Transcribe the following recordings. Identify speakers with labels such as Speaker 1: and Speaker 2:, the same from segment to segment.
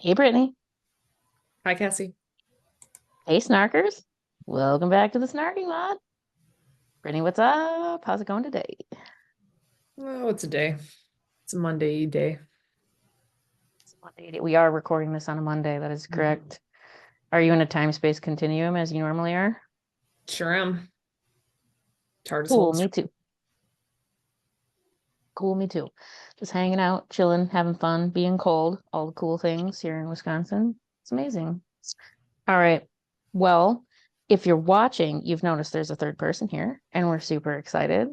Speaker 1: Hey, Brittany.
Speaker 2: Hi, Cassie.
Speaker 1: Hey, Snarkers. Welcome back to the Snarking Lot. Brittany, what's up? How's it going today?
Speaker 2: Oh, it's a day. It's a Monday day.
Speaker 1: It's Monday. We are recording this on a Monday. That is
Speaker 2: Mhm.
Speaker 1: correct. Are you in a time-space continuum as you normally are?
Speaker 2: Sure am. It's hard to
Speaker 1: Cool,
Speaker 2: hold.
Speaker 1: me too. Cool, me too. Just hanging out, chilling, having fun, being cold, all the cool things here in Wisconsin. It's amazing. All right. Well, if you're watching, you've noticed there's a third person here, and we're super excited.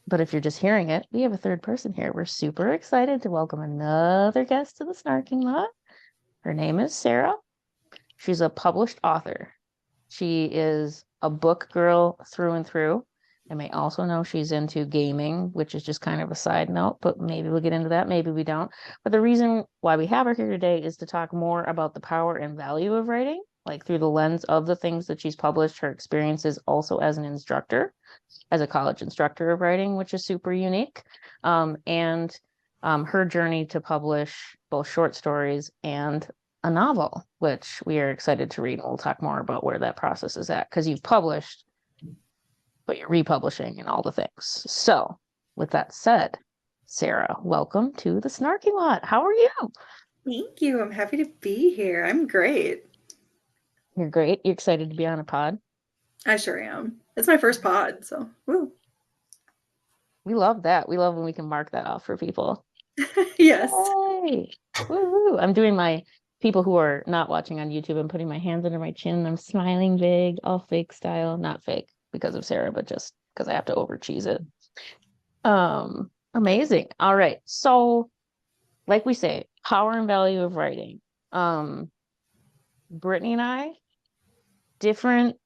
Speaker 1: But if you're just hearing it, we have a third person here. We're super excited to welcome another guest to the Snarking Lot. Her name is Sarah. She's a published author. She is a book girl through and through. I may also know she's into gaming, which is just kind of a side note, but maybe we'll get into that. Maybe we don't. But the reason why we have her here today is to talk more about the power and value of writing, like through the lens of the things that she's published, her experiences also as an instructor, as a college instructor of writing, which is super unique. And her journey to publish both short stories and a novel, which we are excited to read. And we'll talk more about where that process is at because you've published, but you're republishing and all the things. So, with that said, Sarah, welcome to the Snarking Lot. How are you?
Speaker 3: Thank you. I'm happy to be here. I'm great.
Speaker 1: You're great. You're excited to be on a pod.
Speaker 3: I sure am. It's my first pod, so woo.
Speaker 1: We love that. We love when we can mark that off for people.
Speaker 3: Yes.
Speaker 1: Yay! Woo-hoo. I'm doing my people who are not watching on YouTube. I'm putting my hands under my chin. I'm smiling big, all fake style. Not fake because of Sarah, but just because I have to over cheese it. Amazing. All right. So, like we say, power and value of writing. Um, Brittany and I, different,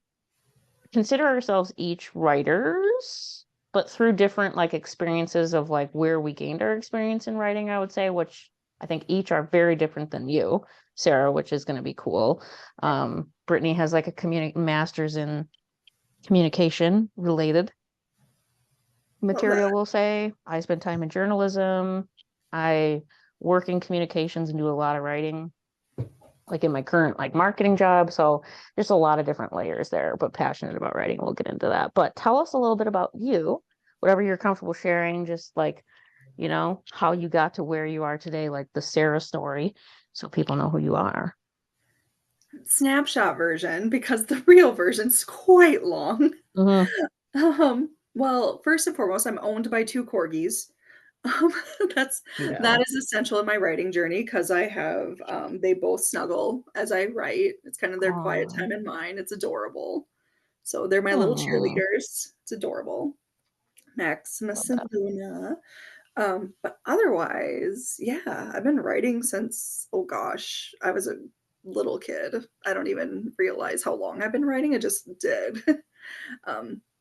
Speaker 1: consider ourselves each writers, but through different like experiences of like where we gained our experience in writing, I would say, which I think each are very different than you, Sarah, which is going to be cool. Brittany has like a master's in communication related
Speaker 3: Love
Speaker 1: material,
Speaker 3: that.
Speaker 1: we'll say. I spent time in journalism. I work in communications and do a lot of writing like in my current like marketing job. So there's a lot of different layers there, but passionate about writing. We'll get into that. But tell us a little bit about you, whatever you're comfortable sharing, just like, how you got to where you are today, like the Sarah story, so people know who you are.
Speaker 3: Snapshot version because the real version's quite long.
Speaker 1: Hmm.
Speaker 3: Well, first and foremost, I'm owned by two corgis. Um, that's
Speaker 1: Yeah.
Speaker 3: that is essential in my writing journey because I have they both snuggle as I write. It's kind of their quiet
Speaker 1: Oh.
Speaker 3: time in mine. It's adorable. So they're my little
Speaker 1: Hmm.
Speaker 3: cheerleaders. It's adorable.
Speaker 1: Love
Speaker 3: Maximus and
Speaker 1: that.
Speaker 3: Luna. But otherwise, yeah, I've been writing since, oh gosh, I was a little kid. I don't even realize how long I've been writing. I just did.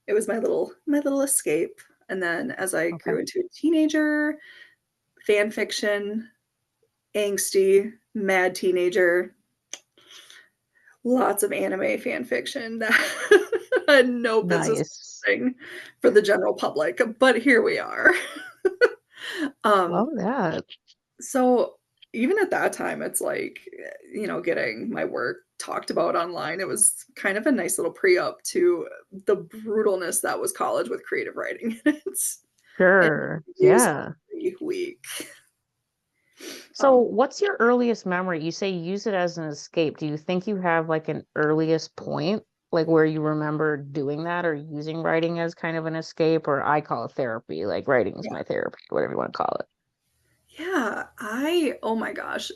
Speaker 3: It was my little escape. And then as I
Speaker 1: Okay.
Speaker 3: grew into a teenager, fan fiction, angsty, mad teenager, lots of anime fan fiction that I had no business
Speaker 1: Nice.
Speaker 3: publishing for the general public, but here we are.
Speaker 1: Love
Speaker 3: um,
Speaker 1: that.
Speaker 3: So even at that time, it's like, getting my work talked about online. It was kind of a nice little pre-up to the brutalness that was college with creative writing. And
Speaker 1: Sure.
Speaker 3: use
Speaker 1: Yeah.
Speaker 3: every week.
Speaker 1: So,
Speaker 3: Um,
Speaker 1: what's your earliest memory? You say you use it as an escape. Do you think you have like an earliest point, like where you remember doing that or using writing as kind of an escape, or I call it therapy, like writing is
Speaker 3: yeah.
Speaker 1: my therapy, whatever you want to call it.
Speaker 3: Yeah, oh my gosh,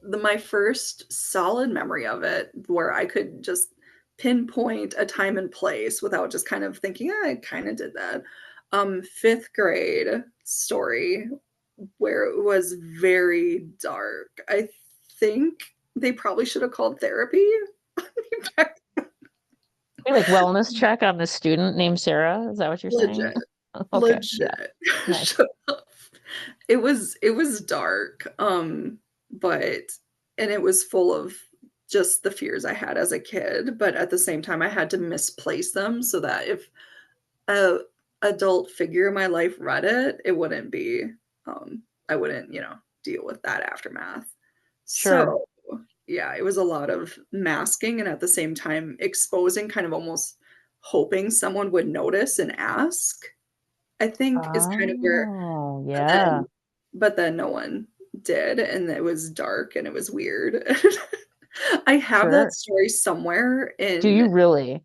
Speaker 3: my first solid memory of it where I could just pinpoint a time and place without just kind of thinking, I kind of did that. Fifth grade story where it was very dark. I think they probably should have called therapy.
Speaker 1: Maybe like wellness check on this student named Sarah. Is that what you're saying?
Speaker 3: Legit,
Speaker 1: Okay. Yeah.
Speaker 3: legit.
Speaker 1: Nice.
Speaker 3: Shut up. It was dark, but and it was full of just the fears I had as a kid, but at the same time, I had to misplace them so that if a adult figure in my life read it, it wouldn't be, I wouldn't, deal with that aftermath.
Speaker 1: Sure.
Speaker 3: So, yeah, it was a lot of masking and at the same time exposing, kind of almost hoping someone would notice and ask, I think is kind of where
Speaker 1: Oh,
Speaker 3: but
Speaker 1: yeah,
Speaker 3: then no one did, and it was dark and it was weird. I have that
Speaker 1: sure.
Speaker 3: story somewhere
Speaker 1: Do
Speaker 3: in
Speaker 1: you really?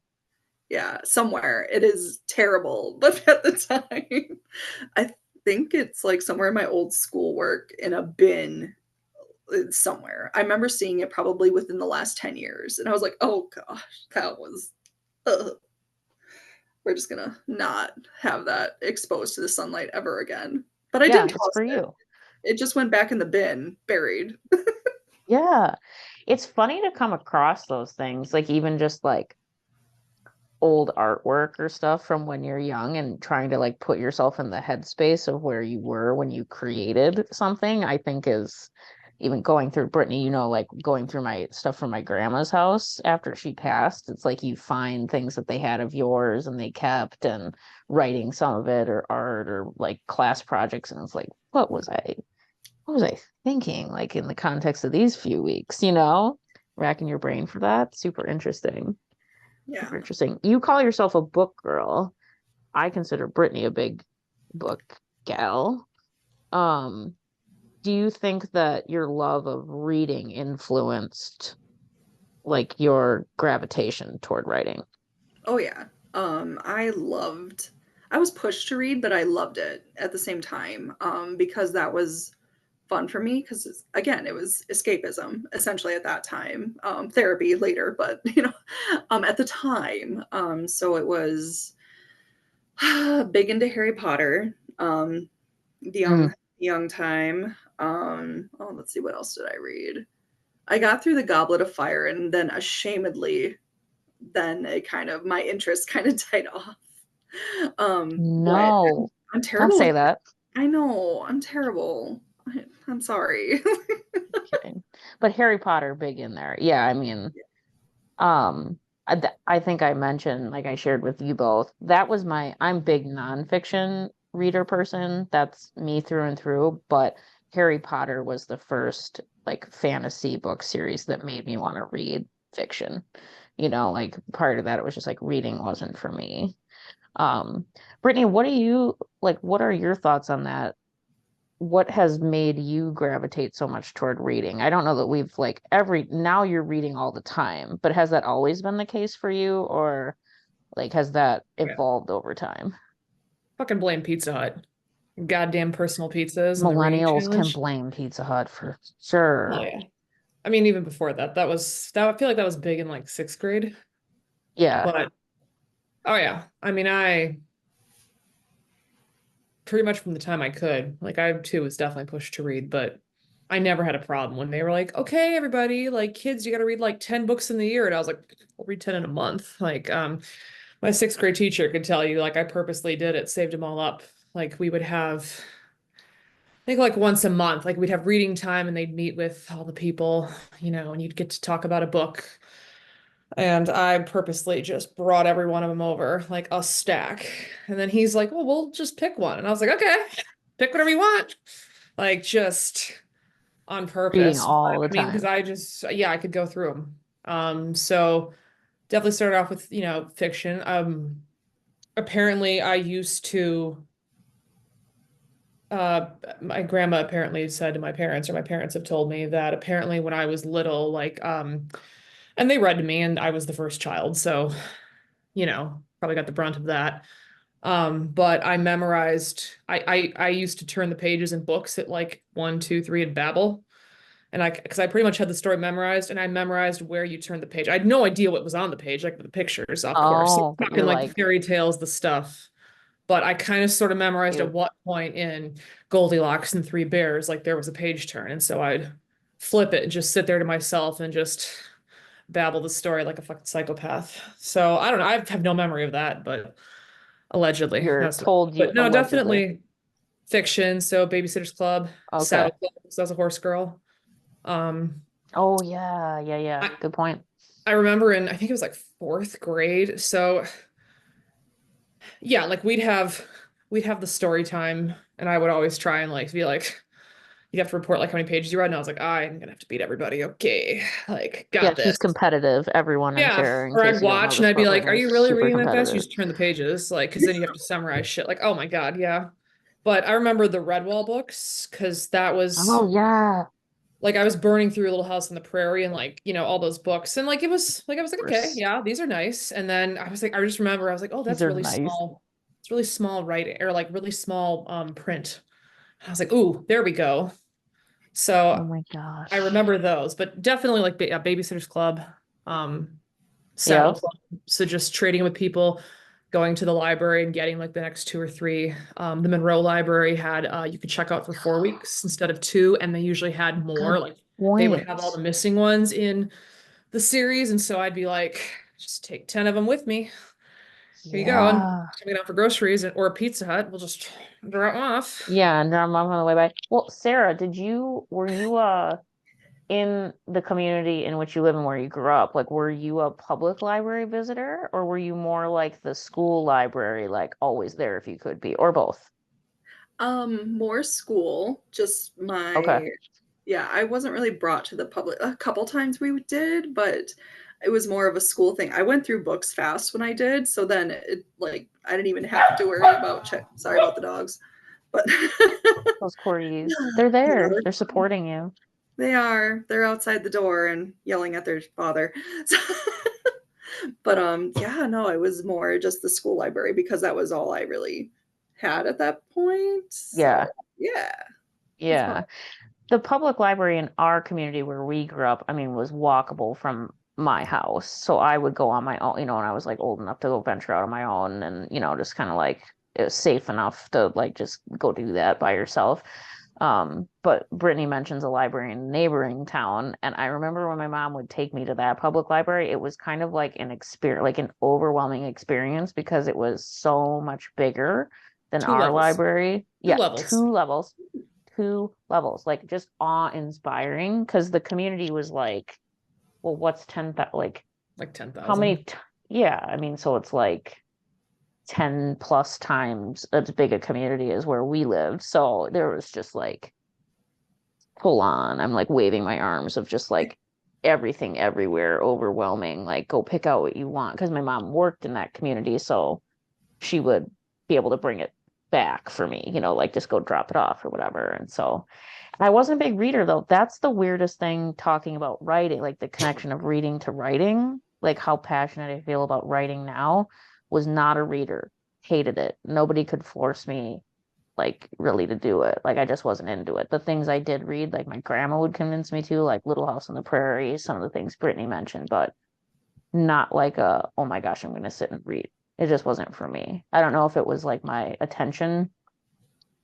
Speaker 3: yeah, somewhere. It is terrible, but at the time, I think it's, like, somewhere in my old schoolwork in a bin, somewhere. I remember seeing it probably within the last 10 years, and I was like, "Oh gosh, that was ugh. We're just gonna not have that exposed to the sunlight ever again." But I
Speaker 1: Yeah,
Speaker 3: didn't
Speaker 1: it's
Speaker 3: toss
Speaker 1: for
Speaker 3: it.
Speaker 1: you.
Speaker 3: It just went back in the bin, buried.
Speaker 1: Yeah. It's funny to come across those things, like even just like old artwork or stuff from when you're young and trying to like put yourself in the headspace of where you were when you created something, I think is even going through Brittany, like going through my stuff from my grandma's house after she passed. It's like you find things that they had of yours and they kept and writing some of it or art or like class projects. And it's like, what was I thinking? Like in the context of these few weeks, racking your brain for that. Super interesting.
Speaker 3: Yeah.
Speaker 1: Super interesting. You call yourself a book girl. I consider Brittany a big book gal. Um, do you think that your love of reading influenced like your gravitation toward writing?
Speaker 3: Oh, yeah. I was pushed to read, but I loved it at the same time, because that was fun for me. Because again, it was escapism, essentially, at that time, therapy later, but, at the time, so it was big into Harry Potter, the
Speaker 1: Mm,
Speaker 3: young time, oh, let's see, what else did I read? I got through the Goblet of Fire, and then ashamedly, then it kind of my interest kind of died off. But
Speaker 1: no,
Speaker 3: I'm
Speaker 1: don't
Speaker 3: terrible with
Speaker 1: say that.
Speaker 3: I know, I'm terrible. I'm sorry.
Speaker 1: Kidding. But Harry Potter, big in there. Yeah, I mean, I think I mentioned, like I shared with you both, that was I'm big nonfiction reader person. That's me through and through. But Harry Potter was the first like fantasy book series that made me want to read fiction. Like prior to that, it was just like reading wasn't for me. Um, Brittany, what are your thoughts on that? What has made you gravitate so much toward reading? I don't know that we've like now you're reading all the time, but has that always been the case for you or like has that
Speaker 2: Yeah.
Speaker 1: evolved over time?
Speaker 2: Fucking blame Pizza Hut. Goddamn personal pizzas and the rating
Speaker 1: Millennials can
Speaker 2: challenge.
Speaker 1: blame Pizza Hut for
Speaker 2: Oh
Speaker 1: sure.
Speaker 2: yeah. I mean, even before that, I feel like that was big in like sixth grade.
Speaker 1: Yeah.
Speaker 2: But oh yeah. I mean, I pretty much from the time I could, like I too was definitely pushed to read, but I never had a problem when they were like, okay, everybody, like kids, you gotta read like 10 books in the year. And I was like, I'll read 10 in a month. Like, my sixth grade teacher could tell you, like, I purposely did it, saved them all up. Like we would have I think like once a month, like we'd have reading time and they'd meet with all the people, and you'd get to talk about a book. And I purposely just brought every one of them over, like a stack. And then he's like, well, we'll just pick one. And I was like, okay, pick whatever you want. Like just on
Speaker 1: Reading
Speaker 2: purpose. But
Speaker 1: all the
Speaker 2: I mean, because
Speaker 1: time.
Speaker 2: yeah, I could go through them. So definitely started off with, fiction. Apparently I used to uh my grandma apparently said to my parents, or my parents have told me that apparently when I was little, like and they read to me and I was the first child, so probably got the brunt of that. But I memorized I used to turn the pages in books at like one, two, three and babble. And because I pretty much had the story memorized and I memorized where you turned the page. I had no idea what was on the page, like the pictures, of course.
Speaker 1: Oh, but
Speaker 2: Talking
Speaker 1: you're
Speaker 2: like the
Speaker 1: like,
Speaker 2: fairy tales, the stuff, but I kind of sort of memorized at
Speaker 1: cute.
Speaker 2: what point in Goldilocks and Three Bears, like there was a page turn. And so I'd flip it and just sit there to myself and just babble the story like a fucking psychopath. So I don't know. I have no memory of that, but allegedly.
Speaker 1: You're
Speaker 2: That's
Speaker 1: told you
Speaker 2: but no,
Speaker 1: allegedly.
Speaker 2: definitely fiction. So Babysitter's Club,
Speaker 1: Okay.
Speaker 2: Saddle Club, so I was a horse girl. Um,
Speaker 1: Oh yeah, yeah, yeah.
Speaker 2: I,
Speaker 1: Good point.
Speaker 2: I remember I think it was like fourth grade. So yeah, like we'd have the story time and I would always try and like be like, you have to report like how many pages you read. And I was like, I'm gonna have to beat everybody. Okay, like
Speaker 1: Yeah,
Speaker 2: got
Speaker 1: she's
Speaker 2: this.
Speaker 1: competitive, everyone in
Speaker 2: Yeah.
Speaker 1: Sarah, in
Speaker 2: Or
Speaker 1: case
Speaker 2: I'd
Speaker 1: you don't know,
Speaker 2: watch and
Speaker 1: this
Speaker 2: I'd be like,
Speaker 1: program
Speaker 2: are
Speaker 1: is
Speaker 2: you really
Speaker 1: super
Speaker 2: reading that fast? You
Speaker 1: competitive.
Speaker 2: just turn the pages, like, because then you have to summarize shit. Like, oh my God, yeah. But I remember the Redwall books because that was
Speaker 1: Oh yeah,
Speaker 2: like I was burning through Little House on the Prairie and like, all those books. And like it was like I was
Speaker 1: of
Speaker 2: like, okay,
Speaker 1: course.
Speaker 2: yeah, these are nice. And then I was like, I just remember I was like, oh,
Speaker 1: These
Speaker 2: that's
Speaker 1: are
Speaker 2: really
Speaker 1: nice.
Speaker 2: small. It's really small writing or like really small print. I was like, ooh, there we go.
Speaker 1: Oh
Speaker 2: So
Speaker 1: my
Speaker 2: I
Speaker 1: gosh.
Speaker 2: remember those, but definitely like Babysitter's Club, um, Saddle
Speaker 1: Yep.
Speaker 2: Club. So just trading with people, going to the library and getting like the next two or three. The Monroe Library had you could check out for 4 weeks instead of two, and they usually had more.
Speaker 1: Good
Speaker 2: Like they would
Speaker 1: point.
Speaker 2: have all the missing ones in the series, and so I'd be like, just take 10 of them with me. Here you go, and
Speaker 1: Yeah.
Speaker 2: coming out for groceries or a Pizza Hut, we'll just drop them off.
Speaker 1: Yeah, and I'm on the way back. Well, Sarah, were you in the community in which you live and where you grew up, like were you a public library visitor or were you more like the school library, like always there if you could be, or both?
Speaker 3: More school, just
Speaker 1: Okay.
Speaker 3: yeah, I wasn't really brought to the public. A couple times we did, but it was more of a school thing. I went through books fast when I did, so then like I didn't even have to worry about sorry about the dogs, but
Speaker 1: Those corgis, they're
Speaker 3: yeah,
Speaker 1: there. They're supporting you.
Speaker 3: they are. They're outside the door and yelling at their father. So, but yeah, no, it was more just the school library because that was all I really had at that point.
Speaker 1: Yeah.
Speaker 3: So yeah, that's about
Speaker 1: Yeah. The public library in our community where we grew up, I mean, was walkable from my house. So I would go on my own, when I was like old enough to go venture out on my own and, just kind of like it was safe enough to like just go do that by yourself. But Brittany mentions a library in a neighboring town, and I remember when my mom would take me to that public library, it was kind of like an experience, like an overwhelming experience because it was so much bigger than
Speaker 2: Two
Speaker 1: our
Speaker 2: levels.
Speaker 1: library.
Speaker 2: Two
Speaker 1: Yeah,
Speaker 2: levels.
Speaker 1: 2 levels, like just awe-inspiring because the community was like, well, what's 10,000, like
Speaker 2: Like
Speaker 1: how many
Speaker 2: 10,000.
Speaker 1: yeah, I mean, so it's like 10 plus times as big a community as where we lived. So there was just like full on, I'm like waving my arms of just like everything everywhere, overwhelming, like go pick out what you want. Because my mom worked in that community, so she would be able to bring it back for me, like just go drop it off or whatever. And so I wasn't a big reader though. That's the weirdest thing talking about writing, like the connection of reading to writing, like how passionate I feel about writing now. Was not a reader. Hated it. Nobody could force me like really to do it. Like I just wasn't into it. The things I did read, like my grandma would convince me to, like Little House on the Prairie, some of the things Brittany mentioned, but not like oh my gosh, I'm gonna sit and read. It just wasn't for me. I don't know if it was like my attention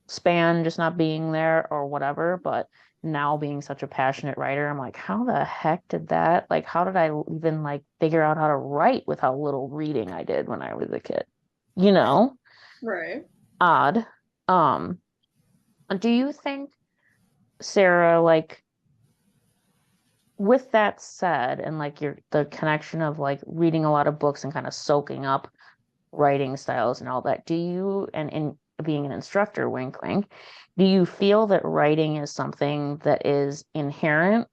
Speaker 1: span just not being there or whatever, but now being such a passionate writer, I'm like, how the heck did that? Like, how did I even like figure out how to write with how little reading I did when I was a kid? You know,
Speaker 3: right.
Speaker 1: odd. Um, do you think, Sarah, like with that said, and like the connection of like reading a lot of books and kind of soaking up writing styles and all that, do you, and in being an instructor, wink, wink, do you feel that writing is something that is inherent,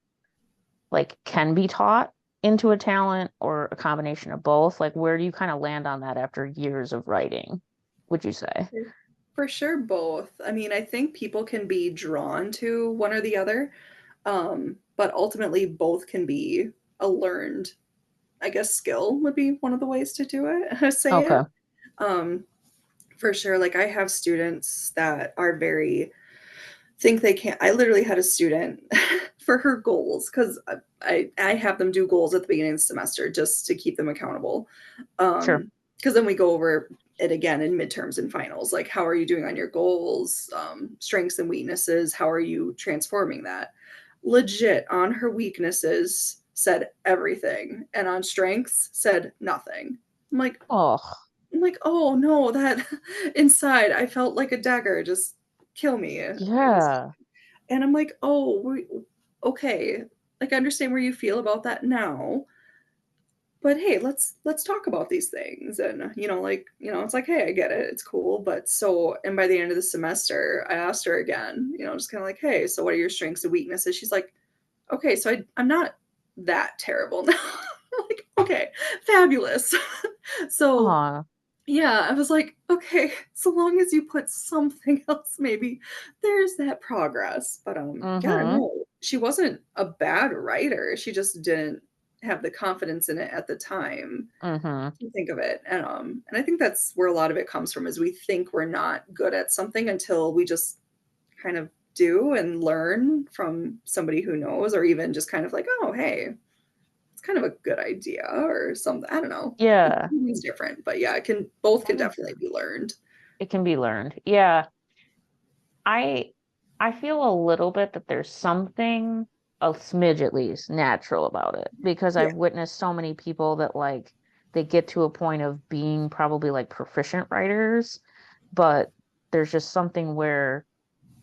Speaker 1: like can be taught into a talent or a combination of both? Like, where do you kind of land on that after years of writing, would you say?
Speaker 3: For sure, both. I mean, I think people can be drawn to one or the other, but ultimately, both can be a learned, I guess, skill would be one of the ways to do it, say
Speaker 1: Okay.
Speaker 3: it. Um, for sure, like I have students that are very think they can't. I literally had a student for her goals because I have them do goals at the beginning of the semester just to keep them accountable.
Speaker 1: Sure.
Speaker 3: Because then we go over it again in midterms and finals. Like, how are you doing on your goals? Strengths and weaknesses. How are you transforming that? Legit on her weaknesses said everything, and on strengths said nothing. I'm like,
Speaker 1: Oh,
Speaker 3: oh no, that inside I felt like a dagger just kill me. It was,
Speaker 1: yeah.
Speaker 3: and I'm like, oh, okay, like I understand where you feel about that now, but hey, let's talk about these things. And it's like, hey, I get it, it's cool. But and by the end of the semester, I asked her again, just kind of like, hey, so what are your strengths and weaknesses? She's like, okay, so I'm not that terrible now. Like, okay, fabulous. So
Speaker 1: Aw.
Speaker 3: yeah, I was like, okay, so long as you put something else, maybe there's that progress. But yeah,
Speaker 1: Mm-hmm.
Speaker 3: no, she wasn't a bad writer. She just didn't have the confidence in it at the time
Speaker 1: Mm-hmm.
Speaker 3: to think of it. And I think that's where a lot of it comes from, is we think we're not good at something until we just kind of do and learn from somebody who knows, or even just kind of like, oh, hey, it's kind of a good idea or something. I don't know.
Speaker 1: Yeah.
Speaker 3: It's different, but yeah, both can definitely be learned.
Speaker 1: It can be learned. Yeah. I I feel a little bit that there's something a smidge at least natural about it because
Speaker 3: Yeah.
Speaker 1: I've witnessed so many people that like they get to a point of being probably like proficient writers, but there's just something where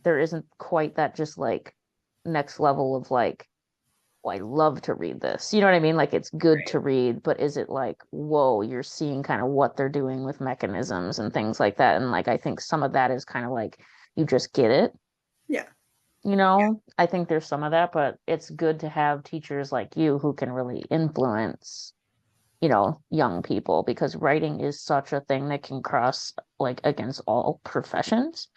Speaker 1: there isn't quite that just like next level of like, oh, I love to read this. You know what I mean? Like it's good
Speaker 3: Right.
Speaker 1: to read, but is it like, whoa, you're seeing kind of what they're doing with mechanisms and things like that. And like I think some of that is kind of like you just get it.
Speaker 3: Yeah.
Speaker 1: I think there's some of that, but it's good to have teachers like you who can really influence, young people because writing is such a thing that can cross like against all professions.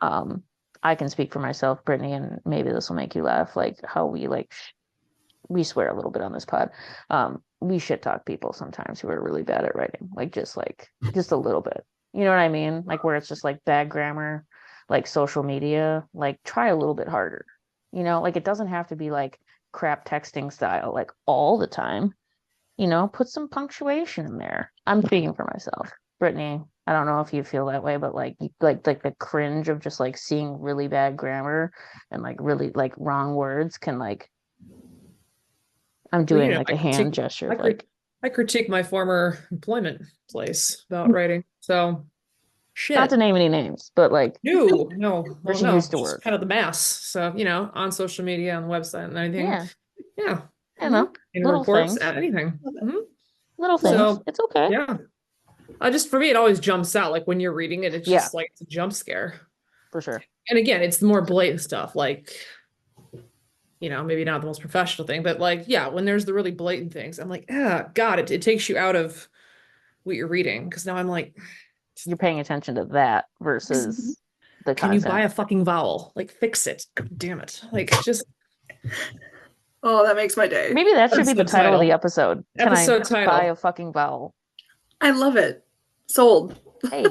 Speaker 1: Um, I can speak for myself, Brittany, and maybe this will make you laugh, like how we swear a little bit on this pod. We shit talk people sometimes who are really bad at writing, like just a little bit. You know what I mean? Like where it's just like bad grammar, like social media, like try a little bit harder. Like it doesn't have to be like crap texting style like all the time. Put some punctuation in there. I'm speaking for myself. Brittany, I don't know if you feel that way, but like the cringe of just like seeing really bad grammar and like really like wrong words can like I'm
Speaker 2: Well,
Speaker 1: doing like a hand gesture
Speaker 2: I,
Speaker 1: of
Speaker 2: crit-
Speaker 1: like
Speaker 2: I critique my former employment place about writing. So
Speaker 1: not to
Speaker 2: shit.
Speaker 1: name any names, but like
Speaker 2: No,
Speaker 1: where
Speaker 2: well,
Speaker 1: she
Speaker 2: no,
Speaker 1: used to
Speaker 2: just
Speaker 1: work.
Speaker 2: kind of the mass. So, on social media, on the website and anything.
Speaker 1: Yeah,
Speaker 2: Yeah.
Speaker 1: I know.
Speaker 2: In
Speaker 1: Little
Speaker 2: reports,
Speaker 1: things.
Speaker 2: at anything.
Speaker 3: Love it.
Speaker 2: Mhm.
Speaker 1: Little things.
Speaker 2: So,
Speaker 1: It's okay.
Speaker 2: yeah. Just for me, it always jumps out. Like when you're reading it, it's
Speaker 1: Yeah,
Speaker 2: just like it's a jump scare.
Speaker 1: for sure.
Speaker 2: And again, it's the more blatant stuff, like, maybe not the most professional thing, but like, yeah, when there's the really blatant things, I'm like, ah, God, it takes you out of what you're reading. Cause now I'm like,
Speaker 1: You're paying attention to that
Speaker 2: just
Speaker 1: versus the
Speaker 2: can you buy
Speaker 1: content.
Speaker 2: a fucking vowel? Like, fix it. God damn it. Like, just
Speaker 3: Oh, that makes my day.
Speaker 1: Maybe that should be the
Speaker 2: episode
Speaker 1: title of the
Speaker 2: title.
Speaker 1: episode. Can I
Speaker 2: Episode
Speaker 1: buy
Speaker 2: title.
Speaker 1: a fucking vowel?
Speaker 3: I love it. Sold.
Speaker 1: Hey,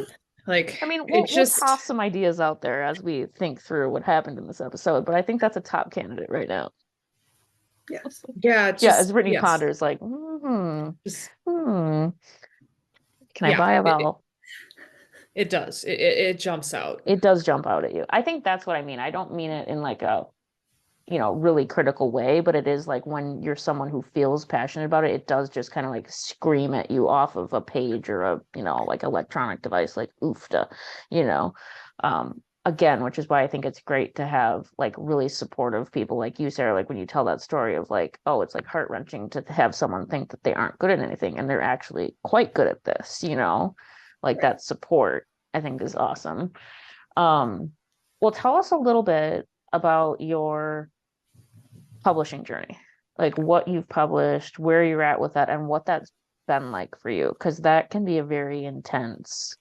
Speaker 2: Like,
Speaker 1: I mean, we'll
Speaker 2: it
Speaker 1: we'll
Speaker 2: just,
Speaker 1: toss some ideas out there as we think through what happened in this episode, but I think that's a top candidate right now.
Speaker 3: Yes.
Speaker 2: yeah,
Speaker 1: Yeah, as Brittany
Speaker 2: yes.
Speaker 1: ponders, like,
Speaker 2: Just,
Speaker 1: can I
Speaker 2: yeah,
Speaker 1: buy a vowel?
Speaker 2: it does. It jumps out.
Speaker 1: It does jump out at you. I think that's what I mean. I don't mean it in like a, really critical way, but it is like when you're someone who feels passionate about it, it does just kind of like scream at you off of a page or a, like electronic device, like oofta, you know. Again, which is why I think it's great to have like really supportive people like you, Sarah, like when you tell that story of like, oh, it's like heart-wrenching to have someone think that they aren't good at anything and they're actually quite good at this, like
Speaker 3: Right.
Speaker 1: that support, I think is awesome. Um, well, tell us a little bit about your publishing journey, like what you've published, where you're at with that, and what that's been like for you, because that can be a very intense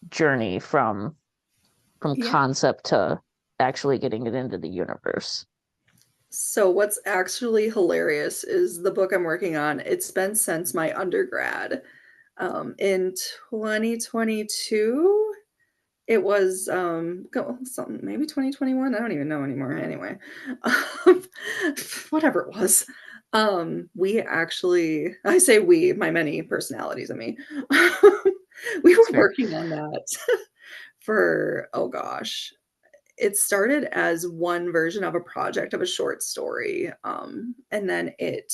Speaker 1: journey from
Speaker 3: Yeah.
Speaker 1: concept to actually getting it into the universe.
Speaker 3: So what's actually hilarious is the book I'm working on. It's been since my undergrad. In 2022, it was something maybe 2021. I don't even know anymore. Anyway, um, whatever it was. We actually, I say we, my many personalities of me. We
Speaker 1: It's
Speaker 3: were
Speaker 1: fair.
Speaker 3: working on that for, oh gosh, it started as one version of a project of a short story. And then it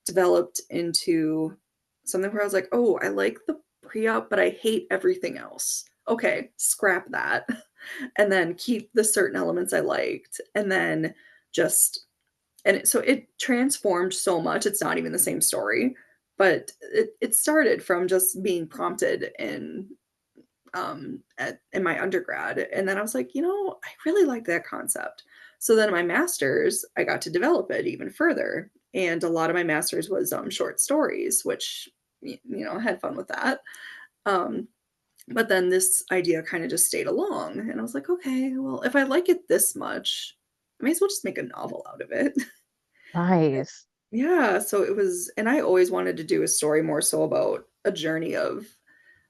Speaker 3: developed into something where I was like, oh, I like the pre-op, but I hate everything else. Okay, scrap that. And then keep the certain elements I liked. And then so it transformed so much. It's not even the same story. but it started from just being prompted in my undergrad, and then I was like, I really like that concept. So then in my master's, I got to develop it even further, and a lot of my master's was short stories, which I had fun with that. Um, but then this idea kind of just stayed along, and I was like, okay, well, if I like it this much, I may as well just make a novel out of it.
Speaker 1: Nice.
Speaker 3: Yeah, so it was, and I always wanted to do a story more so about a journey of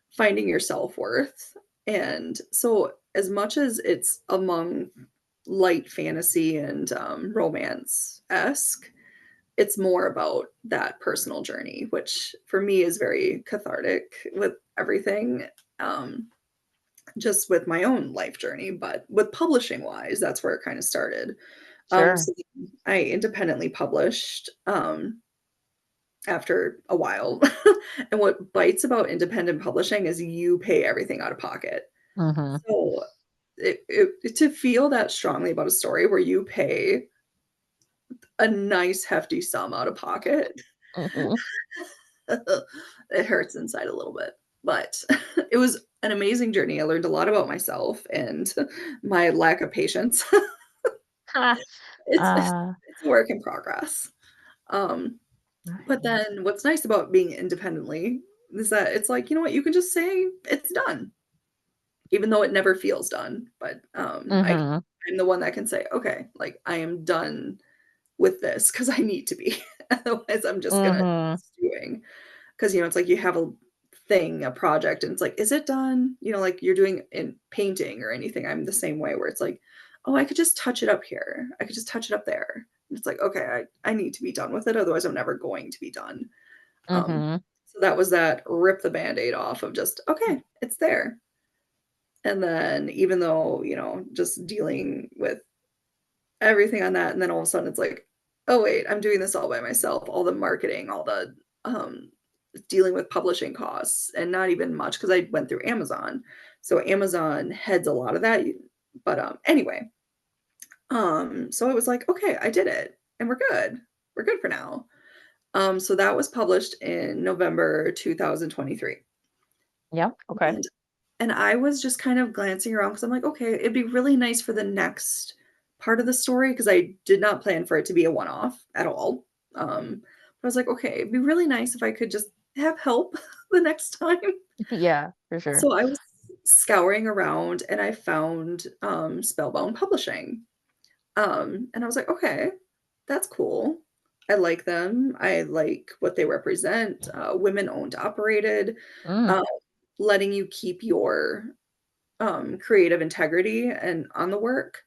Speaker 3: finding your self-worth. And so as much as it's among light fantasy and romance-esque, it's more about that personal journey, which for me is very cathartic with everything. Just with my own life journey, but with publishing wise, that's where it kind of started.
Speaker 1: Sure.
Speaker 3: So I independently published after a while. And what bites about independent publishing is you pay everything out of pocket.
Speaker 1: Mm-hmm.
Speaker 3: So to feel that strongly about a story where you pay a nice hefty sum out of pocket,
Speaker 1: Mm-hmm.
Speaker 3: it hurts inside a little bit. But it was an amazing journey. I learned a lot about myself and my lack of patience.
Speaker 1: Ha. Uh,
Speaker 3: It's a work in progress. Um, but
Speaker 1: nice.
Speaker 3: then what's nice about being independently is that it's like, you know what, you can just say it's done, even though it never feels done. But
Speaker 1: Mm-hmm.
Speaker 3: I'm the one that can say, okay, like I am done with this because I need to be. Otherwise, I'm just gonna
Speaker 1: Mm-hmm.
Speaker 3: keep stewing. Because it's like you have a thing, a project, and it's like, is it done? Like you're doing in painting or anything. I'm the same way where it's like, oh, I could just touch it up here. I could just touch it up there. And it's like, okay, I need to be done with it. Otherwise, I'm never going to be done. Um,
Speaker 1: Mm-hmm.
Speaker 3: so that was that rip the band-aid off of just, okay, it's there. And then even though, just dealing with everything on that, and then all of a sudden it's like, oh wait, I'm doing this all by myself, all the marketing, all the dealing with publishing costs, and not even much because I went through Amazon. So Amazon heads a lot of that. But anyway, so it was like, okay, I did it and we're good. We're good for now. So that was published in November 2023.
Speaker 1: Yeah. Okay.
Speaker 3: And and I was just kind of glancing around because I'm like, okay, it'd be really nice for the next part of the story because I did not plan for it to be a one-off at all. But I was like, okay, it'd be really nice if I could just have help the next time.
Speaker 1: Yeah, for sure.
Speaker 3: So I was scouring around and I found Spellbound Publishing. And I was like, okay, that's cool. I like them. I like what they represent. Women owned, operated,
Speaker 1: Mm.
Speaker 3: uh, letting you keep your creative integrity and on the work.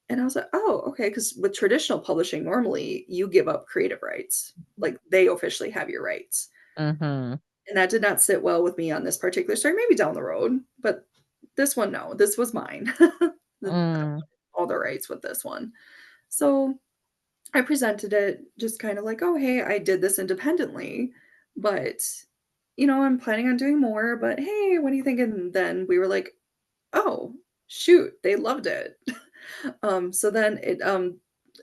Speaker 3: And I was like, oh, okay. Because with traditional publishing, normally you give up creative rights, like they officially have your rights.
Speaker 1: Mm-hmm.
Speaker 3: And that did not sit well with me on this particular story, maybe down the road, but this one, no, this was mine.
Speaker 1: Mm.
Speaker 3: All the rights with this one. So I presented it just kind of like, oh, hey, I did this independently, but I'm planning on doing more. But hey, what do you think? And then we were like, oh, shoot, they loved it. So then it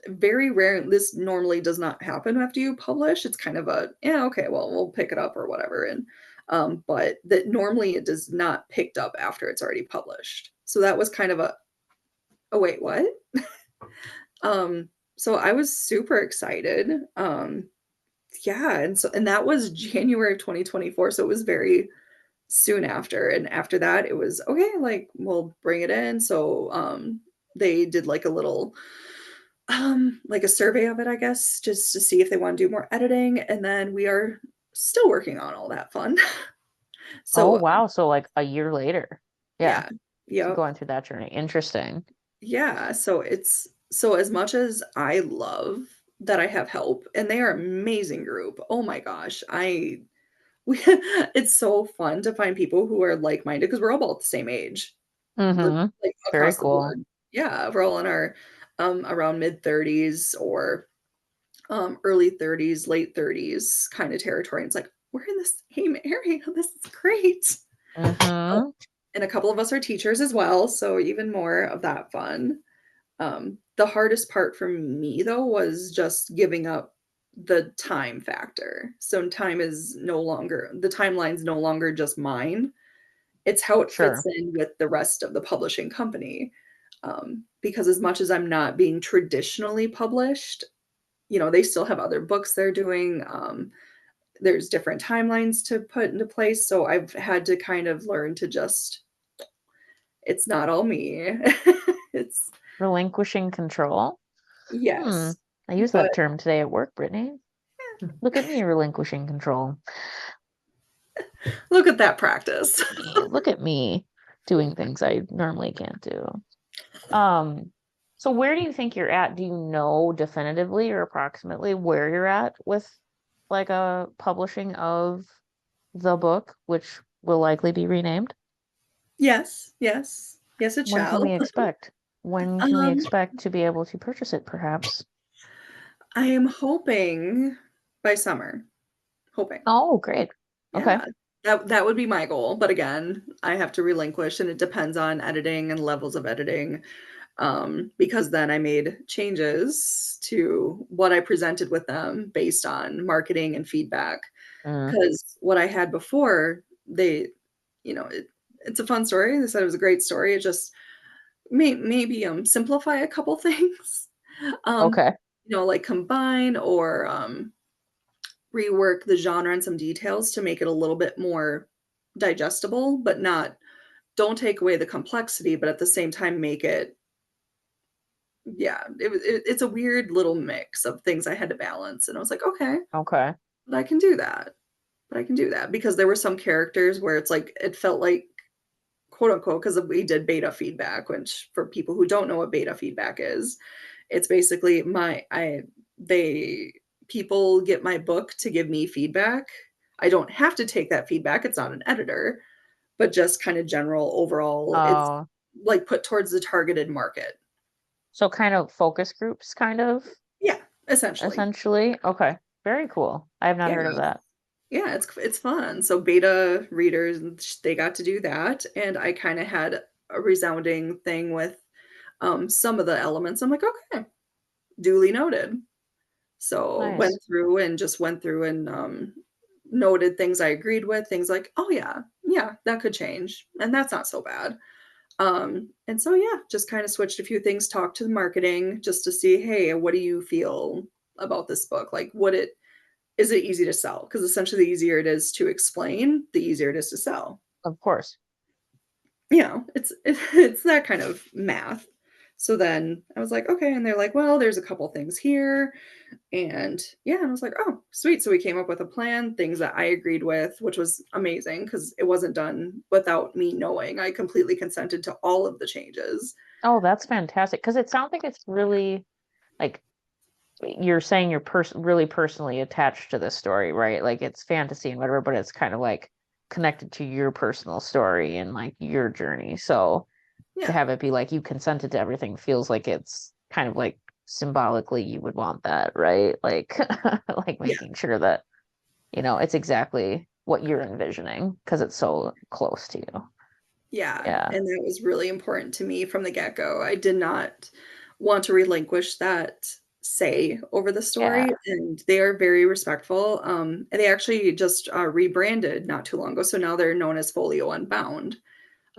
Speaker 3: very rare, this normally does not happen after you publish. It's kind of a, yeah, okay, well, we'll pick it up or whatever. And but that normally it does not picked up after it's already published. So that was kind of a, oh wait, what? So I was super excited. Yeah, and that was January of 2024. So it was very soon after. And after that, it was okay, like we'll bring it in. So they did like a little like a survey of it, I guess, just to see if they want to do more editing. And then we are still working on all that fun.
Speaker 1: Oh,
Speaker 3: So
Speaker 1: wow. So like a year later. Yeah.
Speaker 3: yeah,
Speaker 1: So
Speaker 3: yep.
Speaker 1: going through that journey. Interesting.
Speaker 3: Yeah, so it's so as much as I love that I have help and they are amazing group. Oh my gosh, we, it's so fun to find people who are like-minded because we're all about the same age,
Speaker 1: Mm-hmm.
Speaker 3: like
Speaker 1: Very
Speaker 3: across the
Speaker 1: cool.
Speaker 3: board. Yeah, we're all in our around mid-30s or early 30s, late 30s kind of territory. It's like we're in the same area. This is great.
Speaker 1: Mm-hmm.
Speaker 3: And a couple of us are teachers as well, so even more of that fun. The hardest part for me though was just giving up the time factor. So time is no longer, the timeline's no longer just mine. It's how it fits
Speaker 1: Sure.
Speaker 3: in with the rest of the publishing company. Because as much as I'm not being traditionally published, they still have other books they're doing. There's different timelines to put into place. So I've had to kind of learn to just, it's not all me. It's,
Speaker 1: Relinquishing control.
Speaker 3: yes.
Speaker 1: I used
Speaker 3: But
Speaker 1: that term today at work, Brittany. Look at me relinquishing control.
Speaker 3: look at that practice.
Speaker 1: Look at me doing things I normally can't do. So where do you think you're at? Do you know definitively or approximately where you're at with like a publishing of the book, which will likely be renamed?
Speaker 3: Yes, yes, yes, it
Speaker 1: When can we
Speaker 3: shall.
Speaker 1: expect? When can we
Speaker 3: Um,
Speaker 1: expect to be able to purchase it, perhaps?
Speaker 3: I am hoping by summer. Hoping.
Speaker 1: Oh, great. Okay.
Speaker 3: Yeah. That would be my goal. But again, I have to relinquish and it depends on editing and levels of editing. Because then I made changes to what I presented with them based on marketing and feedback.
Speaker 1: Mm,
Speaker 3: Because what I had before, it's a fun story. They said it was a great story. It just maybe simplify a couple things. Um,
Speaker 1: okay.
Speaker 3: like combine or rework the genre and some details to make it a little bit more digestible, but not don't take away the complexity, but at the same time make it, yeah, it's a weird little mix of things I had to balance. And I was like, okay,
Speaker 1: Okay.
Speaker 3: but I can do that. But I can do that because there were some characters where it's like it felt like quote unquote, because we did beta feedback, which for people who don't know what beta feedback is, it's basically they people get my book to give me feedback. I don't have to take that feedback. It's not an editor, but just kind of general overall, it's
Speaker 1: Oh,
Speaker 3: like put towards the targeted market.
Speaker 1: so kind of focus groups, kind of
Speaker 3: Yeah, essentially.
Speaker 1: essentially. Okay. Very cool. I have not
Speaker 3: Yeah.
Speaker 1: heard of that.
Speaker 3: Yeah, it's fun. So beta readers, they got to do that, and I kind of had a resounding thing with some of the elements. I'm like, okay, duly noted. So
Speaker 1: Nice.
Speaker 3: went through and noted things I agreed with, things like, oh yeah, yeah, that could change, and that's not so bad. And so yeah, just kind of switched a few things, talked to the marketing just to see, hey, what do you feel about this book? Like, what it is it easy to sell? Because essentially, the easier it is to explain, the easier it is to sell.
Speaker 1: Of course.
Speaker 3: It's that kind of math. So then I was like, okay, and they're like, well, there's a couple things here, and yeah, and I was like, oh, sweet. So we came up with a plan, things that I agreed with, which was amazing because it wasn't done without me knowing. I completely consented to all of the changes.
Speaker 1: Oh, that's fantastic. Because it sounds like it's really like you're saying you're really personally attached to this story, right? Like it's fantasy and whatever, but it's kind of like connected to your personal story and like your journey. So to
Speaker 3: Yeah,
Speaker 1: have it be like you consented to everything feels like it's kind of like symbolically you would want that, right? Like like
Speaker 3: yeah,
Speaker 1: making sure that, it's exactly what you're envisioning because it's so close to you.
Speaker 3: yeah.
Speaker 1: Yeah.
Speaker 3: And that was really important to me from the get-go. I did not want to relinquish that say over the
Speaker 1: Yeah.
Speaker 3: story, and they are very respectful. And they actually just rebranded not too long ago, so now they're known as Folio Unbound.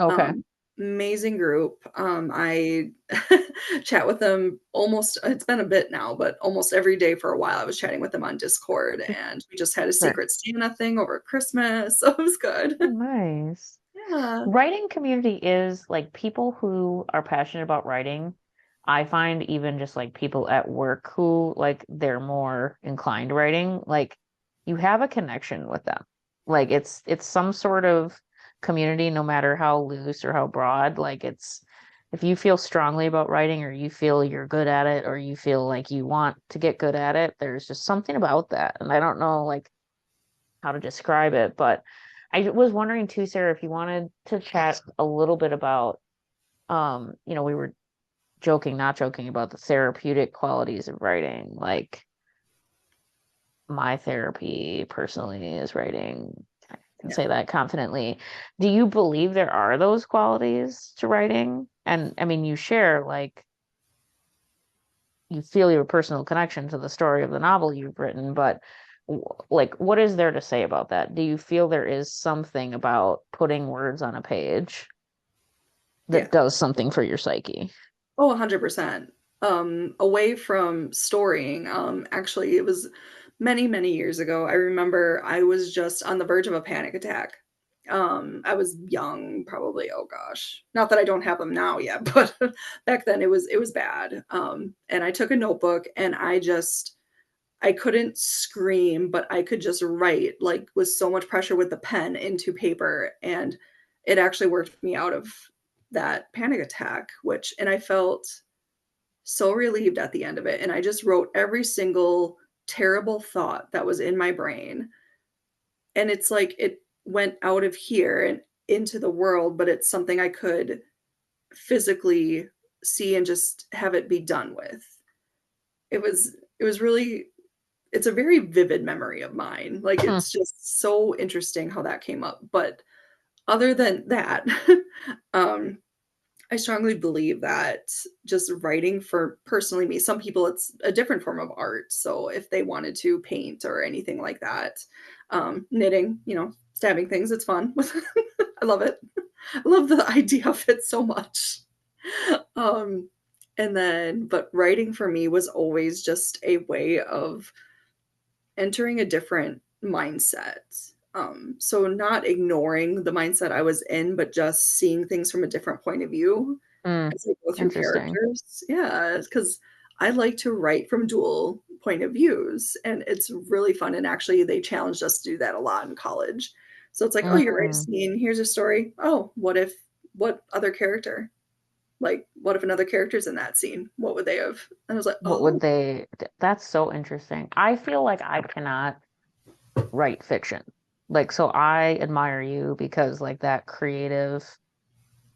Speaker 1: Okay.
Speaker 3: Um, Amazing group. I chat with them almost, it's been a bit now, but almost every day for a while. I was chatting with them on Discord, and we just had a
Speaker 1: Sure.
Speaker 3: secret Santa thing over Christmas. So it was good.
Speaker 1: Oh, nice.
Speaker 3: Yeah.
Speaker 1: Writing community is like people who are passionate about writing. I find even just like people at work who like they're more inclined to writing, like you have a connection with them. Like it's some sort of community, no matter how loose or how broad. Like it's if you feel strongly about writing or you feel you're good at it or you feel like you want to get good at it, there's just something about that. And I don't know like how to describe it, but I was wondering too, Sarah, if you wanted to chat a little bit about, we were joking, not joking about the therapeutic qualities of writing. Like my therapy personally is writing. I can
Speaker 3: Yeah.
Speaker 1: say that confidently. Do you believe there are those qualities to writing? And I mean, you share like you feel your personal connection to the story of the novel you've written, but like, what is there to say about that? Do you feel there is something about putting words on a page
Speaker 3: Yeah.
Speaker 1: that does something for your psyche?
Speaker 3: Oh, 100%. Away from storying, actually, it was many, many years ago. I remember I was just on the verge of a panic attack. I was young, probably, oh gosh, not that I don't have them now yet, but back then it was bad. And I took a notebook and I couldn't scream, but I could just write like with so much pressure with the pen into paper, and it actually worked me out of that panic attack, which and I felt so relieved at the end of it, and I just wrote every single terrible thought that was in my brain, and it's like it went out of here and into the world, but it's something I could physically see and just have it be done with. It was really it's a very vivid memory of mine. Like,
Speaker 1: Hmm.
Speaker 3: it's just so interesting how that came up, but other than that, um, I strongly believe that just writing for personally me, some people it's a different form of art. So if they wanted to paint or anything like that, knitting, stabbing things, it's fun. I love it. I love the idea of it so much. Um, and then, but writing for me was always just a way of entering a different mindset. So not ignoring the mindset I was in, but just seeing things from a different point of view
Speaker 1: Mm,
Speaker 3: as I go through
Speaker 1: interesting.
Speaker 3: characters. Yeah, because I like to write from dual point of views, and it's really fun. And actually, they challenged us to do that a lot in college. So it's like, oh, you write a
Speaker 1: Mm.
Speaker 3: scene. Here's a story. Oh, what other character? Like, what if another character's in that scene? What would they have? And I was like,
Speaker 1: What would
Speaker 3: oh,
Speaker 1: they, that's so interesting. I feel like I cannot write fiction. Like, so I admire you because like that creative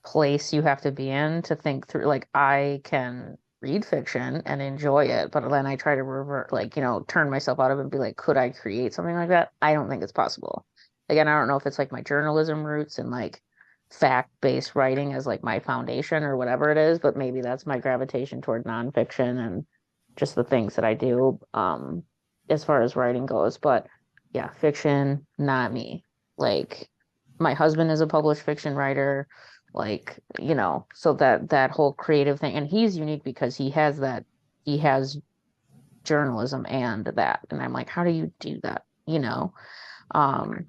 Speaker 1: place you have to be in to think through, like I can read fiction and enjoy it, but then I try to revert, like, turn myself out of it and be like, could I create something like that? I don't think it's possible. Again, I don't know if it's like my journalism roots and like fact-based writing as like my foundation or whatever it is, but maybe that's my gravitation toward nonfiction and just the things that I do as far as writing goes. But yeah, fiction, not me. Like my husband is a published fiction writer, like, so that whole creative thing, and he's unique because he has journalism and that, and I'm like, how do you do that, um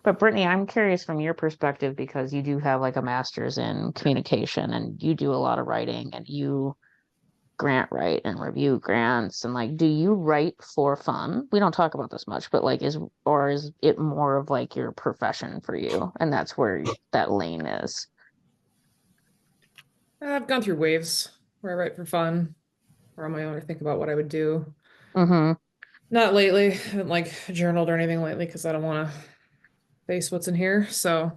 Speaker 1: but Brittany, I'm curious from your perspective because you do have like a master's in communication and you do a lot of writing and you grant write and review grants, and like, do you write for fun? We don't talk about this much, but like, is it more of like your profession for you, and that's where that lane is?
Speaker 2: I've gone through waves where I write for fun or on my own or think about what I would do.
Speaker 1: Mm-hmm.
Speaker 2: Not lately. I haven't like journaled or anything lately because I don't want to face what's in here. So,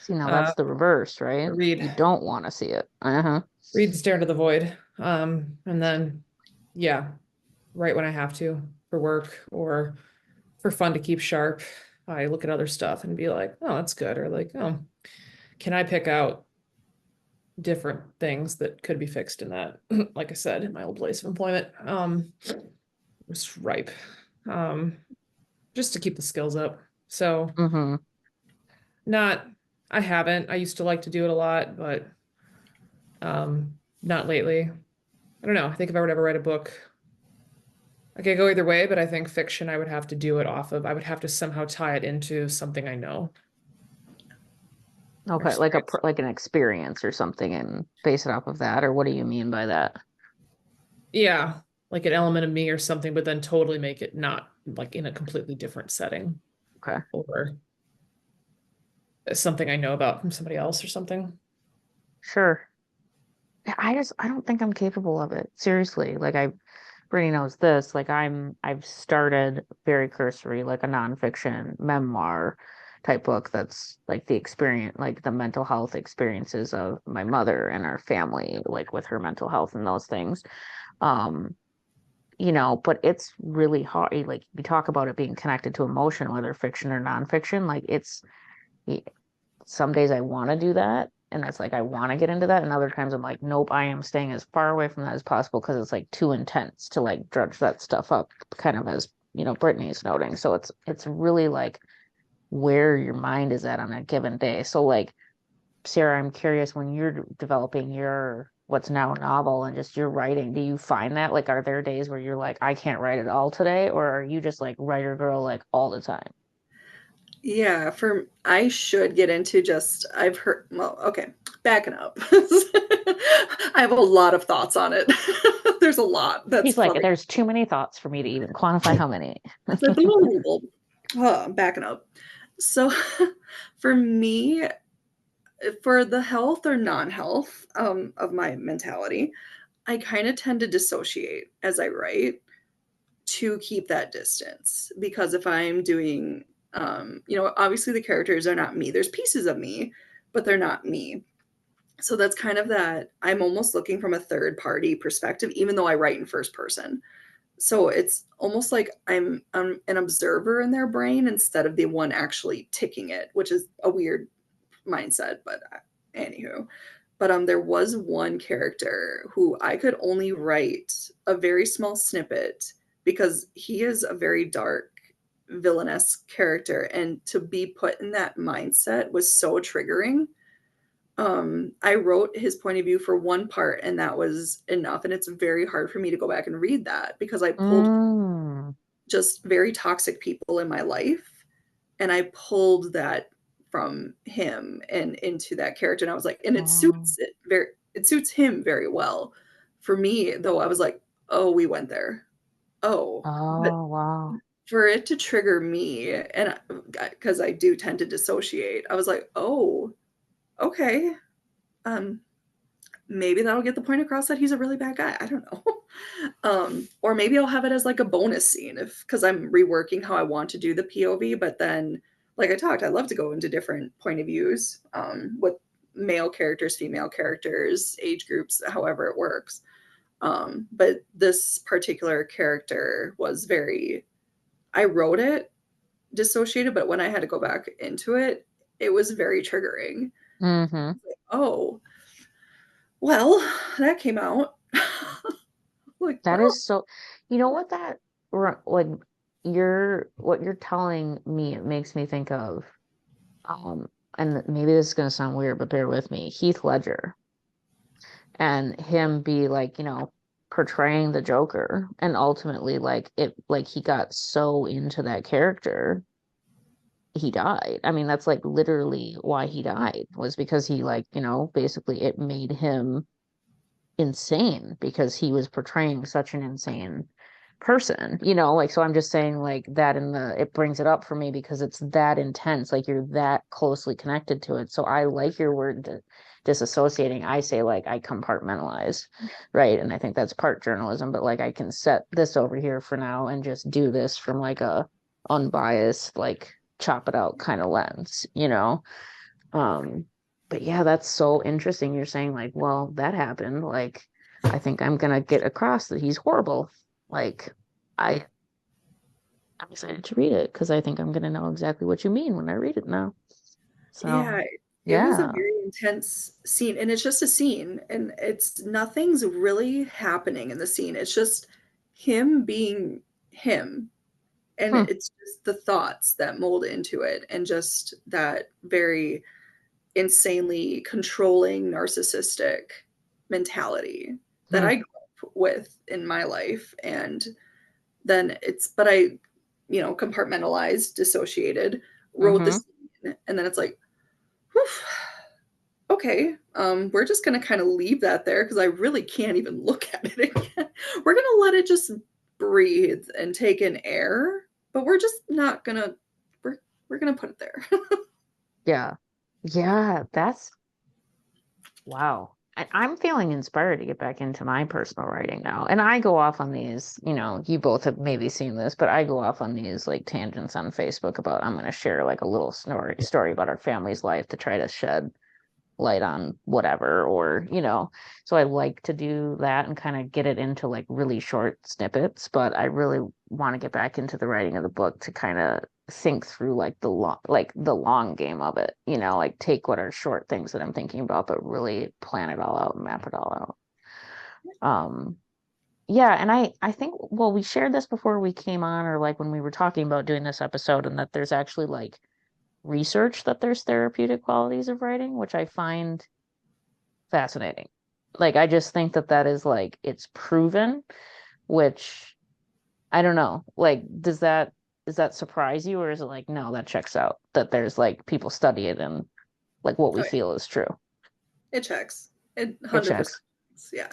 Speaker 1: See, now
Speaker 2: uh,
Speaker 1: that's the reverse, right?
Speaker 2: read,
Speaker 1: You don't want to see it. Uh-huh.
Speaker 2: read and stare into the void. And then, yeah, write when I have to for work or for fun to keep sharp. I look at other stuff and be like, oh, that's good. Or like, oh, can I pick out different things that could be fixed in that? Like I said, in my old place of employment, was ripe. Um, just to keep the skills up. So
Speaker 1: Mm-hmm.
Speaker 2: not, I haven't. I used to like to do it a lot, but not lately. I don't know. I think if I would ever write a book, I could go either way, but I think fiction, I would have to do it off of, I would have to somehow tie it into something I know or
Speaker 1: Okay, like
Speaker 2: experience.
Speaker 1: like an experience or something and base it off of that, or what do you mean by that?
Speaker 2: Yeah, like an element of me or something, but then totally make it not like in a completely different setting
Speaker 1: Okay.
Speaker 2: or something I know about from somebody else or something.
Speaker 1: Sure. Yeah, I don't think I'm capable of it. Seriously. Like Brittany knows this. Like I've started very cursory, like a nonfiction memoir type book that's like the experience, like the mental health experiences of my mother and our family, like with her mental health and those things. Um, but it's really hard. Like we talk about it being connected to emotion, whether fiction or nonfiction. Like some days I want to do that, and that's like I want to get into that, and other times I'm like, nope, I am staying as far away from that as possible because it's like too intense to like drudge that stuff up, kind of as Brittany's noting. So it's really like where your mind is at on a given day. So like Sarah, I'm curious, when you're developing your what's now a novel and just your writing, do you find that like are there days where you're like, I can't write at all today, or are you just like writer girl like all the time?
Speaker 3: Yeah, I should get into just I've heard well, okay, backing up. I have a lot of thoughts on it. There's a lot that's
Speaker 1: He's like,
Speaker 3: flooding.
Speaker 1: there's too many thoughts for me to even quantify how many.
Speaker 3: I'm backing up. So for me, for the health or non-health of my mentality, I kind of tend to dissociate as I write to keep that distance. Because if I'm doing, obviously the characters are not me. There's pieces of me, but they're not me. So that's kind of that I'm almost looking from a third party perspective, even though I write in first person. So it's almost like I'm an observer in their brain instead of the one actually ticking it, which is a weird mindset, but anywho. But there was one character who I could only write a very small snippet because he is a very dark villainous character, and to be put in that mindset was so triggering. I wrote his point of view for one part and that was enough, and it's very hard for me to go back and read that because I pulled
Speaker 1: Mm.
Speaker 3: just very toxic people in my life, and I pulled that from him and into that character, and I was like, and
Speaker 1: Oh,
Speaker 3: it suits him very well. For me though, I was like, oh, we went there. Oh, but
Speaker 1: oh, wow.
Speaker 3: for it to trigger me, and because I do tend to dissociate, I was like, oh, okay, um maybe that'll get the point across that he's a really bad guy. I don't know. Or maybe I'll have it as like a bonus scene if because I'm reworking how I want to do the POV, but then like I love to go into different point of views with male characters, female characters, age groups, however it works. But this particular character was very I wrote it dissociated, but when I had to go back into it, it was very triggering.
Speaker 1: Mm-hmm.
Speaker 3: Oh, well, that came out. Like,
Speaker 1: That
Speaker 3: well,
Speaker 1: is so, what that like what you're telling me, it makes me think of, um, and maybe this is gonna sound weird, but bear with me, Heath Ledger and him be like, portraying the Joker, and ultimately like he got so into that character he died. I mean, that's like literally why he died, was because he like, basically it made him insane because he was portraying such an insane person, like, so I'm just saying like that it brings it up for me because it's that intense, like you're that closely connected to it. So I like your word disassociating. I say like I compartmentalize, right? And I think that's part journalism, but like I can set this over here for now and just do this from like a unbiased, like chop it out kind of lens. um, but yeah, that's so interesting. You're saying like, well, that happened. Like, I think I'm gonna get across that he's horrible. Like, I I'm excited to read it because I think I'm gonna know exactly what you mean when I read it now. So
Speaker 3: yeah, it was a
Speaker 1: yeah.
Speaker 3: very intense scene, and it's just a scene, and it's nothing's really happening in the scene. It's just him being him, and
Speaker 1: Hmm.
Speaker 3: it's just the thoughts that mold into it, and just that very insanely controlling, narcissistic mentality that
Speaker 1: Hmm.
Speaker 3: I grew up with in my life. And then but I, compartmentalized, dissociated, wrote
Speaker 1: Mm-hmm.
Speaker 3: this, and then it's like, whew, okay, we're just gonna kind of leave that there because I really can't even look at it again. We're gonna let it just breathe and take in air, but we're just not gonna. We're gonna put it there.
Speaker 1: Yeah. Yeah, that's wow. I'm feeling inspired to get back into my personal writing now. And I go off on these, you both have maybe seen this, but I go off on these like tangents on Facebook about I'm going to share like a little story about our family's life to try to shed light on whatever, or, so I like to do that and kind of get it into like really short snippets, but I really want to get back into the writing of the book to kind of think through like the long game of it, you know, like take what are short things that I'm thinking about, but really plan it all out and map it all out. Yeah, and I think, well, we shared this before we came on, or like when we were talking about doing this episode, and that there's actually like research that there's therapeutic qualities of writing, which I find fascinating. Like I just think that that is like it's proven, which I don't know. Like, does that surprise you, or is it like, no, that checks out, that there's like people study it and like what we
Speaker 3: Oh, yeah.
Speaker 1: feel is true.
Speaker 3: It checks. It
Speaker 1: It
Speaker 3: 100%.
Speaker 1: checks.
Speaker 3: Yeah.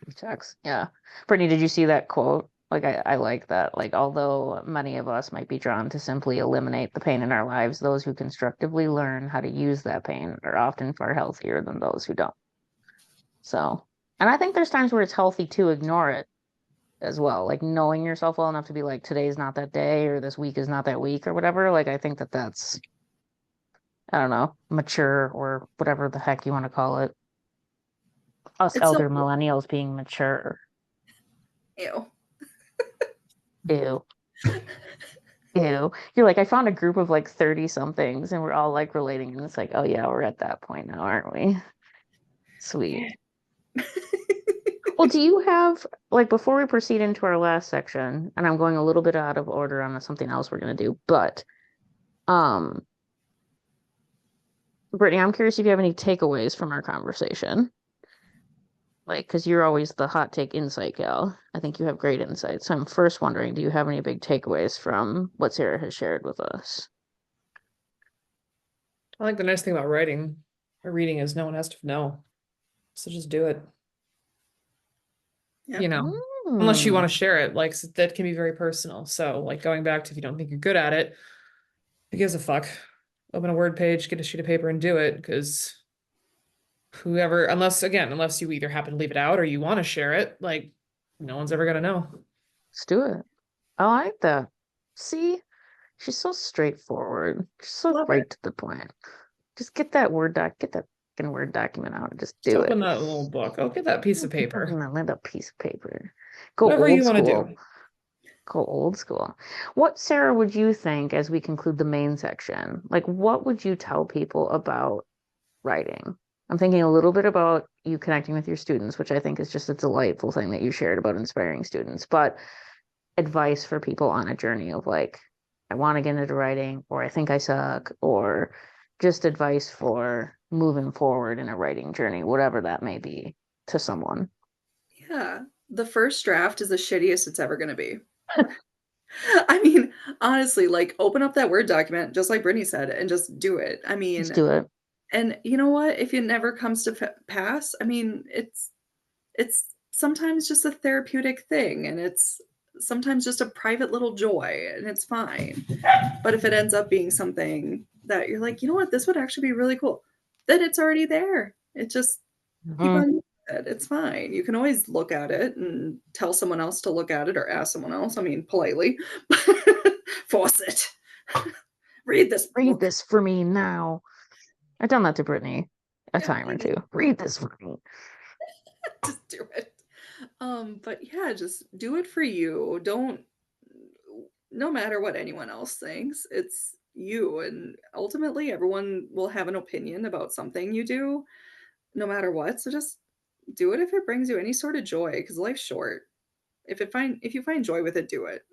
Speaker 1: It checks. Yeah. Brittany, did you see that quote? Like I like that. Like, although many of us might be drawn to simply eliminate the pain in our lives, those who constructively learn how to use that pain are often far healthier than those who don't. So, and I think there's times where it's healthy to ignore it as well, like knowing yourself well enough to be like, today's not that day, or this week is not that week, or whatever. Like I think that that's, I don't know, mature, or whatever the heck you want to call it. Us
Speaker 3: It's so
Speaker 1: elder millennials being mature.
Speaker 3: ew.
Speaker 1: Ew. Ew. You're like, I found a group of like 30 somethings and we're all like relating, and it's like, oh yeah, we're at that point now, aren't we? Sweet. Well, do you have, like, before we proceed into our last section, and I'm going a little bit out of order on something else we're going to do, but um Brittany, I'm curious if you have any takeaways from our conversation. Like, because you're always the hot take insight gal. I think you have great insight. So I'm first wondering, do you have any big takeaways from what Sarah has shared with us?
Speaker 2: I think the nice thing about writing or reading is no one has to know. So just do it.
Speaker 3: Yeah.
Speaker 2: You know, unless you
Speaker 1: Mm,
Speaker 2: want to share it, like that can be very personal. So like going back to if you don't think you're good at it, who gives a fuck? Open a Word page, get a sheet of paper and do it, because whoever, unless you either happen to leave it out or you want to share it, like no one's ever gonna know.
Speaker 1: let's do it. I like that. See, she's so straightforward. She's so
Speaker 3: Love it.
Speaker 1: right to the point. Just get that get that fucking Word document out and just
Speaker 2: Just
Speaker 1: do it.
Speaker 2: open that little book. Oh, get that piece of
Speaker 1: Open
Speaker 2: paper.
Speaker 1: that little piece of paper. Go
Speaker 2: Whatever
Speaker 1: old
Speaker 2: you want to
Speaker 1: school.
Speaker 2: do.
Speaker 1: Go old school. What, Sarah, would you think as we conclude the main section? Like, what would you tell people about writing? I'm thinking a little bit about you connecting with your students, which I think is just a delightful thing that you shared about inspiring students, but advice for people on a journey of like, I want to get into writing, or I think I suck, or just advice for moving forward in a writing journey, whatever that may be to someone.
Speaker 3: Yeah. The first draft is the shittiest it's ever going to be. I mean, honestly, like open up that Word document, just like Brittany said, and just do it. I
Speaker 1: Just
Speaker 3: mean,
Speaker 1: do it.
Speaker 3: and you know what? If it never comes to pass, I mean, it's sometimes just a therapeutic thing, and it's sometimes just a private little joy, and it's fine. But if it ends up being something that you're like, you know what, this would actually be really cool, then it's already there. It just keep
Speaker 1: Mhm.
Speaker 3: on doing it. It's fine. You can always look at it and tell someone else to look at it or ask someone else. I mean, politely. Force it. Read this
Speaker 1: Read
Speaker 3: book.
Speaker 1: this for me now. I've done that to Brittany a
Speaker 3: Yeah,
Speaker 1: time or two. Read this for me.
Speaker 3: just do it. But yeah, just do it for you. Don't, no matter what anyone else thinks, it's you. And ultimately, everyone will have an opinion about something you do, no matter what. So just do it if it brings you any sort of joy, because life's short. If you find joy with it, do it.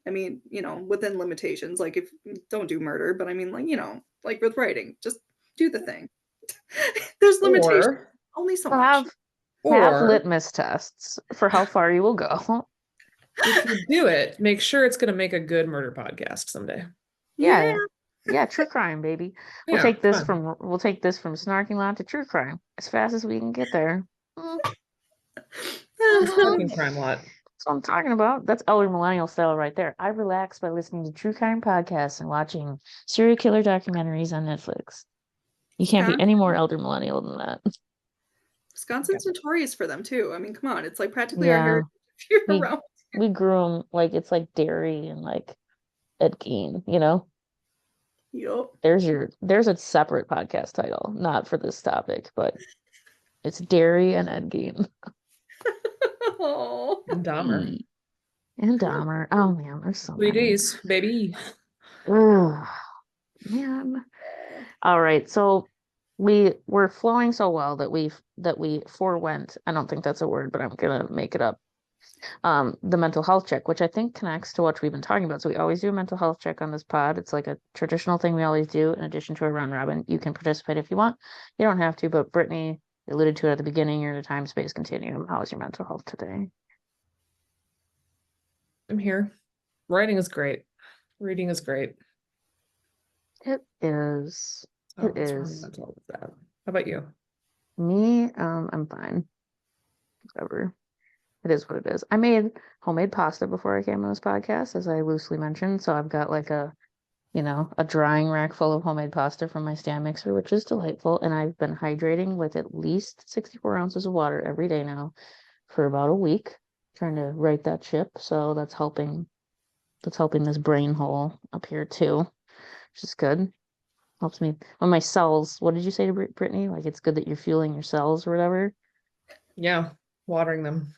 Speaker 3: I mean, within limitations. Like if don't do murder, but I mean, like, like with writing, just do the thing. There's limitations.
Speaker 2: Or,
Speaker 3: Only so
Speaker 1: So
Speaker 3: much.
Speaker 1: have
Speaker 2: or
Speaker 1: litmus tests for how far you will go.
Speaker 2: if you do it, make sure it's going to make a good murder podcast someday.
Speaker 3: Yeah.
Speaker 1: Yeah. Yeah, true crime, baby.
Speaker 2: Yeah, fun.
Speaker 1: We'll take this from Snarking Lot to true crime as fast as we can get there. Mm, mhm.
Speaker 2: Snarking crime lot.
Speaker 1: That's what I'm talking about. That's elder millennial style right there. I relax by listening to true crime podcasts and watching serial killer documentaries on Netflix. You can't be any more elder millennial than that.
Speaker 3: Wisconsin's notorious for them too. I mean, come on, it's like practically our
Speaker 1: Yeah,
Speaker 3: heritage if you're
Speaker 1: we
Speaker 3: around.
Speaker 1: we grew them like it's like dairy and like Ed Gein, you know?
Speaker 3: Yup.
Speaker 1: There's a separate podcast title, not for this topic, but it's Dairy and Ed Gein.
Speaker 3: Oh.
Speaker 2: And Dahmer.
Speaker 1: And Dahmer. Oh man, there's so many.
Speaker 2: 3Ds, baby.
Speaker 1: Ugh, man. All right, so we're flowing so well that we forewent. I don't think that's a word, but I'm gonna make it up. The mental health check, which I think connects to what we've been talking about. So we always do a mental health check on this pod. It's like a traditional thing we always do in addition to a round robin. You can participate if you want. You don't have to, but Brittany alluded to it at the beginning. You're in a time space continuum. How is your mental health today?
Speaker 2: I'm here. Writing is great. Reading is great.
Speaker 1: It is.
Speaker 2: Oh,
Speaker 1: It
Speaker 2: what's wrong
Speaker 1: is.
Speaker 2: with mental with that? How about you?
Speaker 1: Me, I'm fine. Whatever. It is what it is. I made homemade pasta before I came on this podcast, as I loosely mentioned. So I've got like a drying rack full of homemade pasta from my stand mixer, which is delightful. And I've been hydrating with at least 64 ounces of water every day now for about a week, trying to right that ship. So that's helping. That's helping this brain hole up here too, which is good. Helps me when my cells. What did you say to Brittany? Like it's good that you're fueling your cells or whatever.
Speaker 2: Yeah, watering them,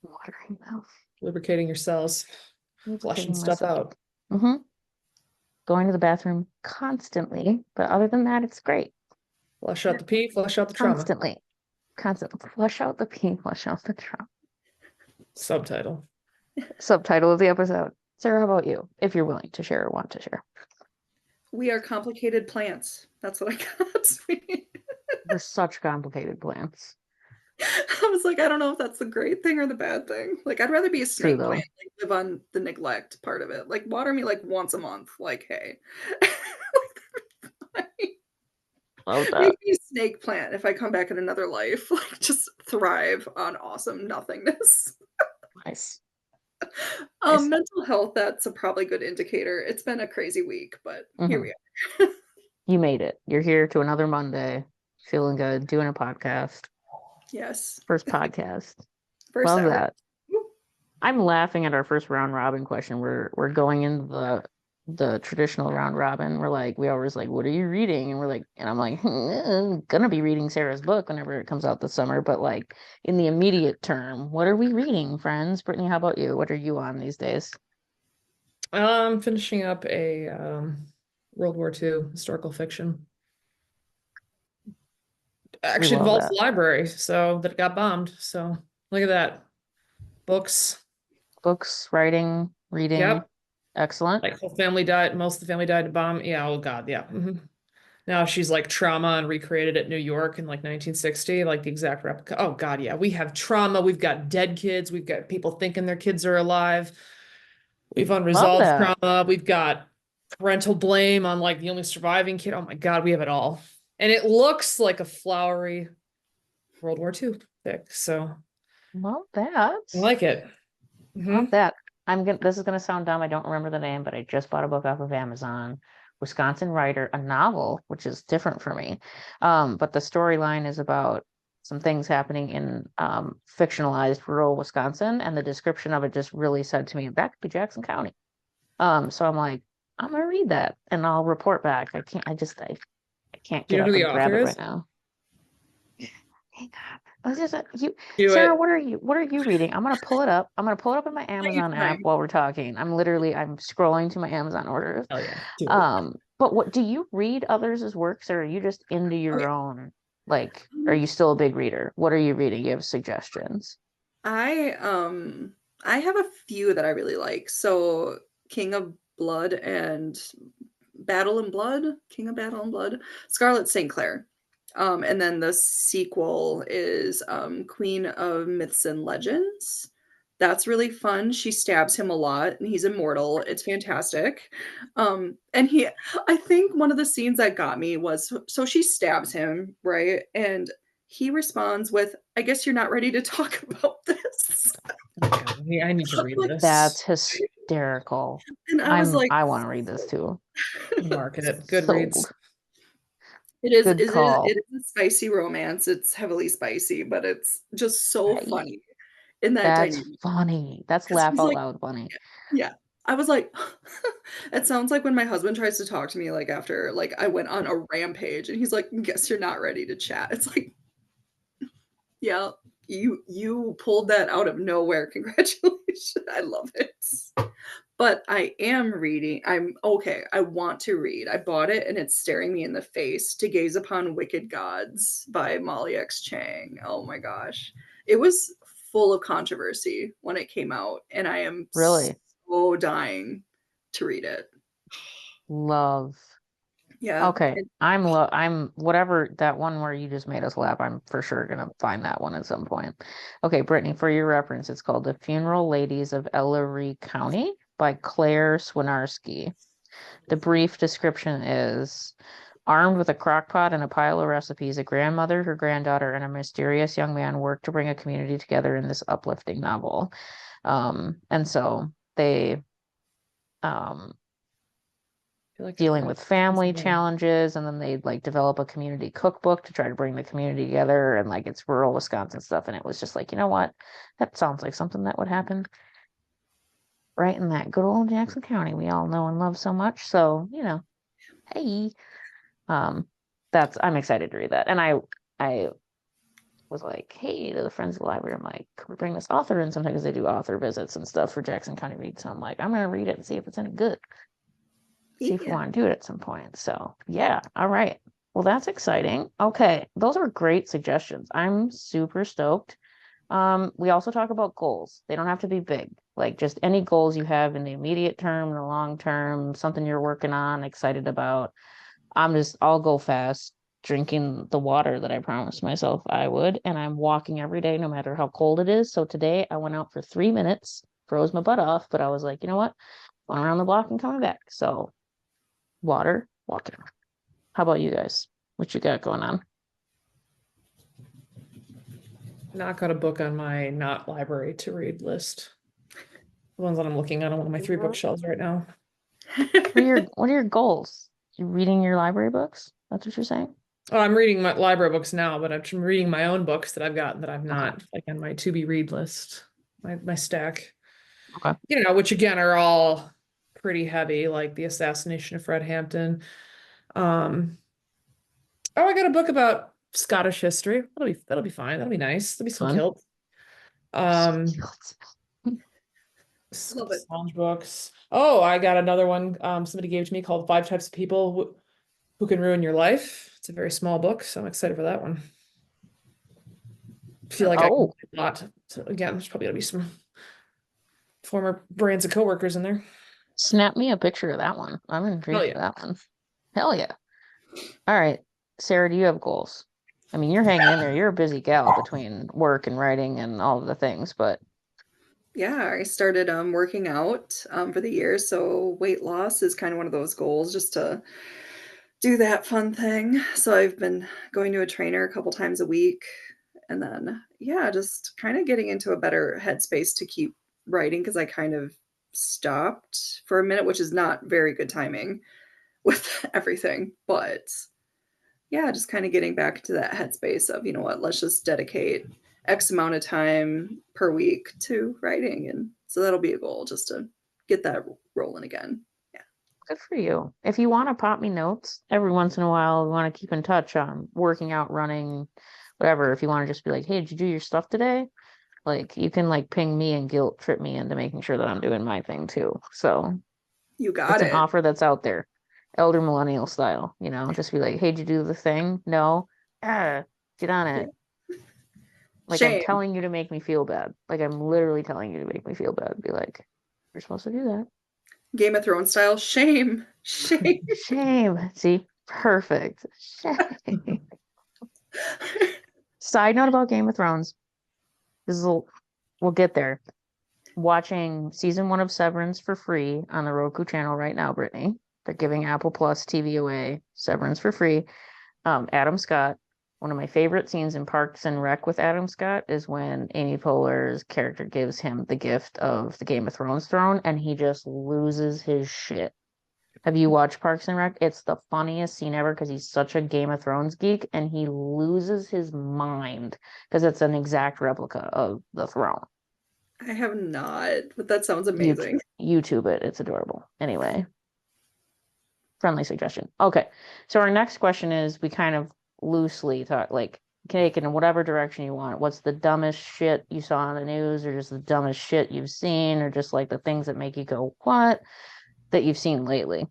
Speaker 1: Watering them.
Speaker 2: lubricating your cells, flushing stuff out.
Speaker 1: Mm-hmm. Going to the bathroom constantly, but other than that, it's great.
Speaker 2: Flush out the pee, flush out the trauma.
Speaker 1: Constantly. Flush out the pee, flush out the trauma.
Speaker 2: Subtitle.
Speaker 1: Subtitle of the episode. Sarah, how about you? If you're willing to share or want to share.
Speaker 3: We are complicated plants. That's what I got.
Speaker 1: They're such complicated plants.
Speaker 3: I was like, I don't know if that's the great thing or the bad thing. Like, I'd rather be a snake
Speaker 1: though.
Speaker 3: plant, like live on the neglect part of it. Like, water me like once a month. Like, hey.
Speaker 1: Love that.
Speaker 3: Make me a snake plant if I come back in another life. Like, just thrive on awesome nothingness.
Speaker 1: Nice. Nice.
Speaker 3: Mental health, that's a probably good indicator. It's been a crazy week, but here we are.
Speaker 1: You made it. You're here to another Monday, feeling good, doing a podcast.
Speaker 3: Yes.
Speaker 1: First podcast.
Speaker 3: First
Speaker 1: Love
Speaker 3: ever.
Speaker 1: that. I'm laughing at our first round robin question. We're going into the traditional round robin. We always like, what are you reading? And I'm like, gonna be reading Sarah's book whenever it comes out this summer. But like in the immediate term, what are we reading, friends? Brittany, how about you? What are you on these days?
Speaker 2: I'm finishing up a World War II historical fiction. Actually involves the library, so that got bombed. So look at that. Books,
Speaker 1: writing, reading.
Speaker 2: Yep.
Speaker 1: Excellent.
Speaker 2: Like whole family died. Most of the family died in bomb. Yeah. Oh God. Yeah. Now she's like trauma and recreated at New York in like 1960, like the exact replica. Oh God. Yeah. We have trauma. We've got dead kids. We've got people thinking their kids are alive. We've unresolved trauma. We've got parental blame on like the only surviving kid. Oh my God. We have it all. And it looks like a flowery World War II fic. So
Speaker 1: love that.
Speaker 2: I like it.
Speaker 1: Love that. This is gonna sound dumb. I don't remember the name, but I just bought a book off of Amazon. Wisconsin writer, a novel, which is different for me. But the storyline is about some things happening in fictionalized rural Wisconsin, and the description of it just really said to me, that could be Jackson County. So I'm like, I'm gonna read that and I'll report back. I can't get up and grab it right now. Hang on. Sarah, what are you reading? I'm gonna pull it up. I'm gonna pull it up in my Amazon app while we're talking. I'm scrolling to my Amazon orders.
Speaker 2: Oh yeah.
Speaker 1: But what do you read others' works, or are you just into your own? Like, are you still a big reader? What are you reading? You have suggestions?
Speaker 3: I have a few that I really like. So King of Blood and Battle and Blood, King of Battle and Blood, Scarlett St. Clair. And then the sequel is Queen of Myths and Legends. That's really fun. She stabs him a lot and he's immortal. It's fantastic. And I think one of the scenes that got me was, so she stabs him, right? And he responds with, I guess you're not ready to talk about this.
Speaker 2: Yeah, I need to read this.
Speaker 1: That's hysterical.
Speaker 3: And I was like,
Speaker 1: I want to read this too.
Speaker 2: Market it. Good reads.
Speaker 3: It is a spicy romance. It's heavily spicy, but it's just so funny.
Speaker 1: That's funny. That's laugh out loud funny.
Speaker 3: Yeah. I was like, it sounds like when my husband tries to talk to me, like after like I went on a rampage and he's like, guess you're not ready to chat. It's like, yeah, You pulled that out of nowhere. Congratulations. I love it. But I am reading. I'm okay. I want to read. I bought it and it's staring me in the face. To Gaze Upon Wicked Gods by Molly X. Chang. Oh my gosh. It was full of controversy when it came out, and I am
Speaker 1: Really
Speaker 3: so dying to read it.
Speaker 1: love.
Speaker 3: Yeah.
Speaker 1: Okay, I'm whatever that one where you just made us laugh. I'm for sure gonna find that one at some point. Okay, Brittany, for your reference, it's called The Funeral Ladies of Ellery County by Claire Swinarski. The brief description is armed with a crock pot and a pile of recipes, a grandmother, her granddaughter, and a mysterious young man work to bring a community together in this uplifting novel. And so they
Speaker 2: feel like
Speaker 1: dealing with family challenges, and then they like develop a community cookbook to try to bring the community together, and like it's rural Wisconsin stuff, and it was just like, you know what, that sounds like something that would happen right in that good old Jackson County we all know and love so much. So, hey, that's I'm excited to read that. And I was like, hey, to the friends of the library, I'm like, could we bring this author in? Sometimes they do author visits and stuff for Jackson County Read, so I'm like, I'm gonna read it and see if it's any good, see if we
Speaker 3: Yeah.
Speaker 1: want to do it at some point. So yeah, all right. Well, that's exciting. Okay, those are great suggestions. I'm super stoked. We also talk about goals. They don't have to be big. Like just any goals you have in the immediate term, the long term, something you're working on, excited about. I'll go fast, drinking the water that I promised myself I would, and I'm walking every day, no matter how cold it is. So today I went out for 3 minutes, froze my butt off, but I was like, you know what? Going around the block and coming back. So water, walking. How about you guys? What you got going on?
Speaker 2: Not got a book on my not library to read list. The ones that I'm looking at on one of my 3 bookshelves right now.
Speaker 1: What are your goals? You reading your library books? That's what you're saying?
Speaker 2: Oh, I'm reading my library books now, but I'm reading my own books that I've got that I'm not like on my to be read list, my stack.
Speaker 1: Okay.
Speaker 2: Which again are all pretty heavy, like The Assassination of Fred Hampton. Oh, I got a book about Scottish history. That'll be fine. That'll be nice. There'll be some
Speaker 1: Fun.
Speaker 2: kilt.
Speaker 3: Love it.
Speaker 2: Sound books. Oh, I got another one somebody gave to me called Five Types of People Who Can Ruin Your Life. It's a very small book, so I'm excited for that one. I feel like I can do a lot. So again, there's probably gonna be some former brands of coworkers in there.
Speaker 1: Snap me a picture of that one. I'm intrigued
Speaker 2: yeah.
Speaker 1: for that one. Hell yeah. All right. Sarah, do you have goals? I mean, you're hanging in there. You're a busy gal between work and writing and all of the things, but
Speaker 3: Yeah, I started working out for the year, so weight loss is kind of one of those goals, just to do that fun thing. So I've been going to a trainer a couple times a week, and then yeah, just kind of getting into a better headspace to keep writing, because I kind of stopped for a minute, which is not very good timing with everything. But yeah, just kind of getting back to that headspace of, you know what, let's just dedicate X amount of time per week to writing. And so that'll be a goal, just to get that rolling again. Yeah.
Speaker 1: good for you. If you want to pop me notes every once in a while, we want to keep in touch on working out, running, whatever. If you want to just be like, hey, did you do your stuff today? Like you can like ping me and guilt trip me into making sure that I'm doing my thing too. So
Speaker 3: You got
Speaker 1: it's an
Speaker 3: it.
Speaker 1: offer that's out there. Elder millennial style, just be like, hey, did you do the thing? No. Get on it. Like I'm
Speaker 3: Shame.
Speaker 1: telling you to make me feel bad. Like I'm literally telling you to make me feel bad. Be like, you're supposed to do that.
Speaker 3: Game of Thrones style. Shame. Shame.
Speaker 1: Shame. See, perfect. Shame. Side note about Game of Thrones. We'll get there. Watching season 1 of Severance for free on the Roku channel right now, Brittany. They're giving Apple Plus TV away. Severance for free. Adam Scott. One of my favorite scenes in Parks and Rec with Adam Scott is when Amy Poehler's character gives him the gift of the Game of Thrones throne, and he just loses his shit. Have you watched Parks and Rec? It's the funniest scene ever because he's such a Game of Thrones geek, and he loses his mind because it's an exact replica of the throne.
Speaker 3: I have not, but that sounds amazing.
Speaker 1: YouTube it. It's adorable. Anyway, friendly suggestion. Okay. So our next question is, we kind of loosely talk, like take it in whatever direction you want. What's the dumbest shit you saw on the news, or just the dumbest shit you've seen, or just like the things that make you go, what, that you've seen lately?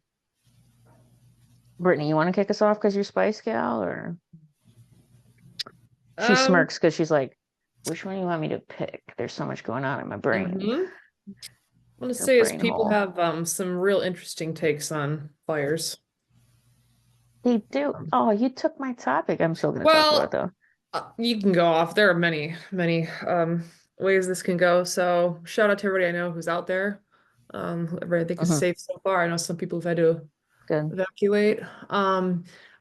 Speaker 1: Brittany, you want to kick us off because you're Spice Gal, or she smirks because she's like, which one do you want me to pick? There's so much going on in my brain.
Speaker 2: I want to
Speaker 1: Your
Speaker 2: say is
Speaker 1: brain
Speaker 2: people
Speaker 1: hole.
Speaker 2: have some real interesting takes on fires.
Speaker 1: They do. Oh, you took my topic. I'm still going to talk about it though.
Speaker 2: You can go off. There are many, many ways this can go. So shout out to everybody I know who's out there. Everybody I think is safe so far. I know some people have had to
Speaker 1: Good.
Speaker 2: evacuate.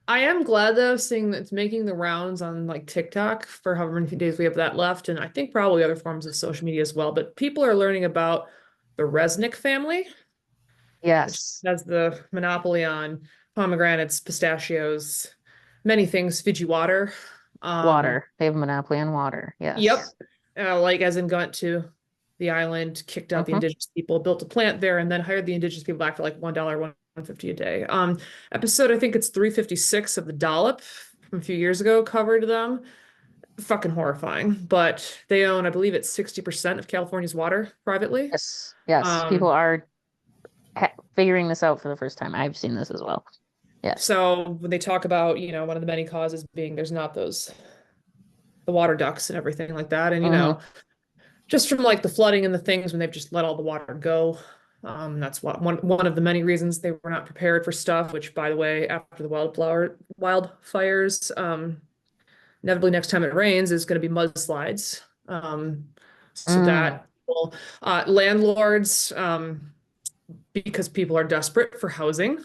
Speaker 2: I am glad though, seeing that it's making the rounds on like TikTok for however many days we have that left, and I think probably other forms of social media as well. But people are learning about the Resnick family, which
Speaker 1: Yes.
Speaker 2: has the monopoly on pomegranates, pistachios, many things, Fiji water.
Speaker 1: Water. They have a monopoly on water. Yes.
Speaker 2: Yep. Like as in got to the island, kicked out the indigenous people, built a plant there, and then hired the indigenous people back for like $1, $1.50 a day. Episode, I think it's 356 of The Dollop from a few years ago covered them. Fucking horrifying. But they own, I believe it's 60% of California's water privately.
Speaker 1: Yes. Yes. People are figuring this out for the first time. I've seen this as well. Yes.
Speaker 2: So when they talk about, one of the many causes being there's not the water ducts and everything like that. And, just from like the flooding and the things when they've just let all the water go. That's one of the many reasons they were not prepared for stuff, which by the way, after the wildfires, inevitably next time it rains is going to be mudslides. So that landlords, because people are desperate for housing.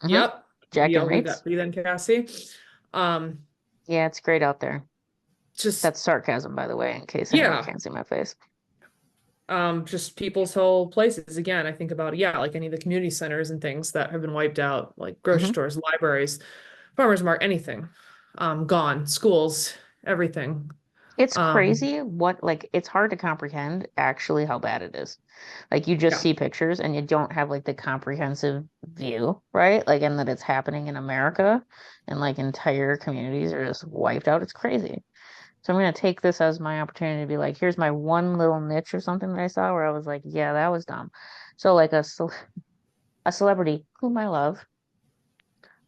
Speaker 2: Yep.
Speaker 1: Jacking
Speaker 2: I'll leave
Speaker 1: rates.
Speaker 2: that for you then, Cassie.
Speaker 1: Yeah, it's great out there.
Speaker 2: Just
Speaker 1: that's sarcasm, by the way, in case anyone can't see my face.
Speaker 2: Just people's whole places. Again, I think about, like any of the community centers and things that have been wiped out, like grocery stores, libraries, farmers market, anything. Gone. Schools, everything.
Speaker 1: It's crazy it's hard to comprehend actually how bad it is. Like you just see pictures and you don't have like the comprehensive view, right? Like, and that it's happening in America and like entire communities are just wiped out. It's crazy. So I'm going to take this as my opportunity to be like, here's my one little niche or something that I saw where I was like, yeah, that was dumb. So like a celebrity whom I love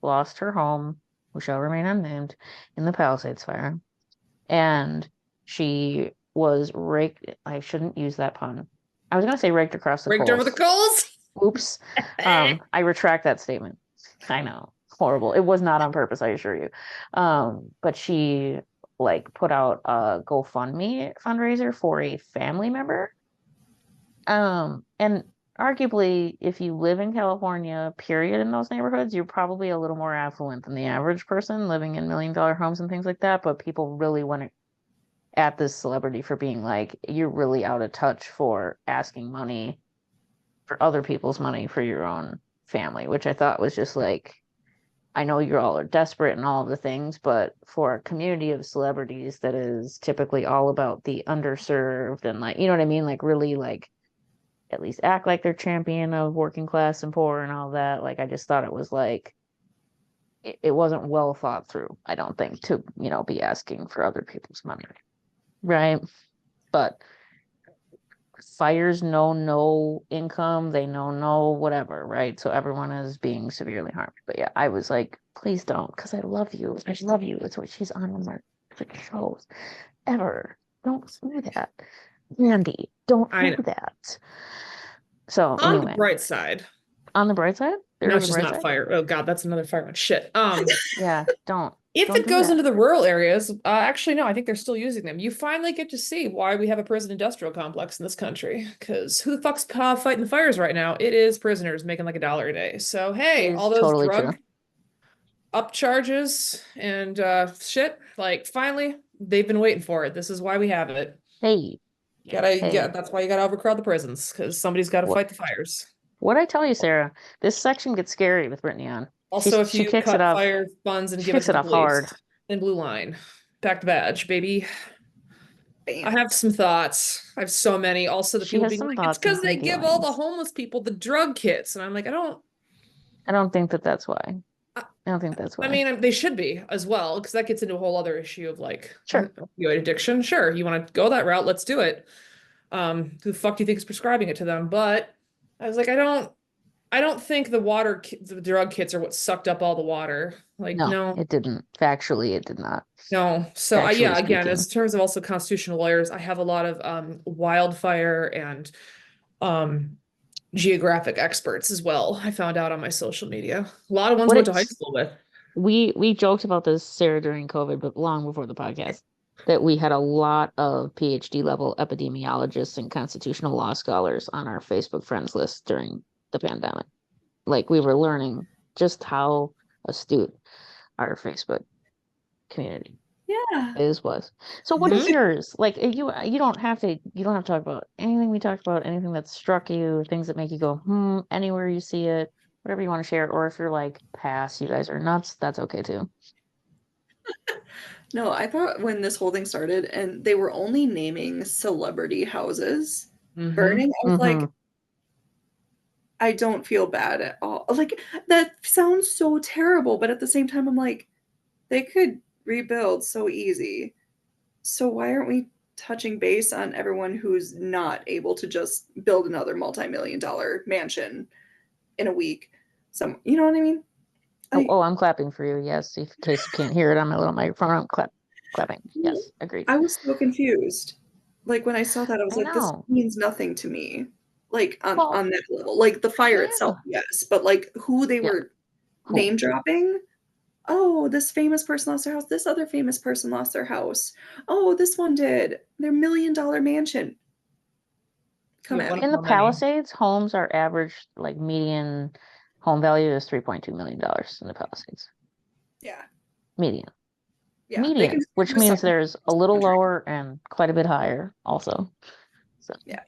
Speaker 1: lost her home, who shall remain unnamed, in the Palisades fire. And she was raked. I shouldn't use that pun. I was going to say raked across the coals.
Speaker 2: Raked over the coals?
Speaker 1: Oops. I retract that statement. I know. Horrible. It was not on purpose, I assure you. But she put out a GoFundMe fundraiser for a family member. And arguably, if you live in California, period, in those neighborhoods, you're probably a little more affluent than the average person living in $1 million homes and things like that. But people really went at this celebrity for being like, you're really out of touch for asking money for other people's money for your own family, which I thought was just like, I know you all are desperate and all of the things, but for a community of celebrities that is typically all about the underserved and you know what I mean? Really at least act like they're champion of working class and poor and all that. I just thought it was it wasn't well thought through, I don't think, to, be asking for other people's money. Right. But fires know no income, they know no whatever, right? So everyone is being severely harmed. But yeah, I was like, please don't, because I love you. I love you. It's what she's on my shows ever. Don't do that. Randy, don't do that. So
Speaker 2: on the bright side.
Speaker 1: On the bright side?
Speaker 2: No, she's not fire. Oh God, that's another fire one. Shit.
Speaker 1: Yeah, don't.
Speaker 2: If it goes into the rural areas, actually, no, I think they're still using them. You finally get to see why we have a prison industrial complex in this country. Because who the fuck's fighting the fires right now? It is prisoners making like $1 a day. So hey, all those
Speaker 1: totally
Speaker 2: drug up charges and shit, finally, they've been waiting for it. This is why we have it.
Speaker 1: Hey.
Speaker 2: That's why you gotta overcrowd the prisons, because somebody's got to fight the fires.
Speaker 1: What'd I tell you, Sarah? This section gets scary with Brittany on.
Speaker 2: Also, if you cut fire funds and give it to the police,
Speaker 1: hard.
Speaker 2: Then blue line, back the badge, baby. Bam. I have some thoughts. I have so many. Also, the people being like, it's because they give all the homeless people the drug kits, and I'm like, I don't
Speaker 1: think that's why. I don't think that's
Speaker 2: I
Speaker 1: why.
Speaker 2: mean, they should be as well, because that gets into a whole other issue of like
Speaker 1: Sure.
Speaker 2: opioid addiction. Sure, you want to go that route, let's do it. Who the fuck do you think is prescribing it to them? But I was like, I don't think the drug kits are what sucked up all the water. Like,
Speaker 1: No,
Speaker 2: no,
Speaker 1: it didn't. Factually, it did not.
Speaker 2: no. So
Speaker 1: Factually
Speaker 2: yeah, again,
Speaker 1: speaking.
Speaker 2: as terms of also constitutional lawyers, I have a lot of wildfire and um geographic experts as well. I found out on my social media. A lot of ones I
Speaker 1: What
Speaker 2: went to high
Speaker 1: it's
Speaker 2: school with.
Speaker 1: we joked about this, Sarah, during COVID, but long before the podcast, that we had a lot of PhD level epidemiologists and constitutional law scholars on our Facebook friends list during the pandemic. Like we were learning just how astute our Facebook community
Speaker 3: Yeah.
Speaker 1: was. So what is
Speaker 2: Mhm.
Speaker 1: yours? Like you don't have to talk about anything we talked about, anything that struck you, things that make you go, anywhere you see it, whatever you want to share. Or if you're like, pass, you guys are nuts, that's okay too.
Speaker 3: No, I thought when this whole thing started and they were only naming celebrity houses
Speaker 2: Mhm.
Speaker 3: burning, I was
Speaker 1: Mm-hmm.
Speaker 3: like, I don't feel bad at all. Like, that sounds so terrible, but at the same time, I'm like, they could rebuild so easy. So why aren't we touching base on everyone who's not able to just build another multi-million dollar mansion in a week? You know what I mean? I
Speaker 1: Oh, I'm clapping for you. Yes, in case you can't hear it on my little microphone, I'm clapping. Yes, agreed.
Speaker 3: I was so confused. Like when I saw that, I was
Speaker 1: I
Speaker 3: like, this
Speaker 1: know.
Speaker 3: means nothing to me. Like
Speaker 1: Well,
Speaker 3: on that level. Like the fire itself,
Speaker 1: yeah.
Speaker 3: yes, but like who they
Speaker 1: Yeah.
Speaker 3: were
Speaker 1: Who?
Speaker 3: name dropping. Oh, this famous person lost their house. This other famous person lost their house. Oh, this one did. Their $1 million mansion. Come
Speaker 2: Yeah,
Speaker 3: at
Speaker 2: one
Speaker 3: me.
Speaker 2: of
Speaker 1: In the
Speaker 2: how many?
Speaker 1: Palisades, homes are average, like median home value is $3.2 million in the Palisades.
Speaker 3: Yeah.
Speaker 1: Median.
Speaker 3: Yeah. They can
Speaker 1: Median, which
Speaker 3: do
Speaker 1: means
Speaker 3: something
Speaker 1: there's a little
Speaker 3: country.
Speaker 1: lower and quite a bit higher also. So,
Speaker 3: Yeah.
Speaker 2: And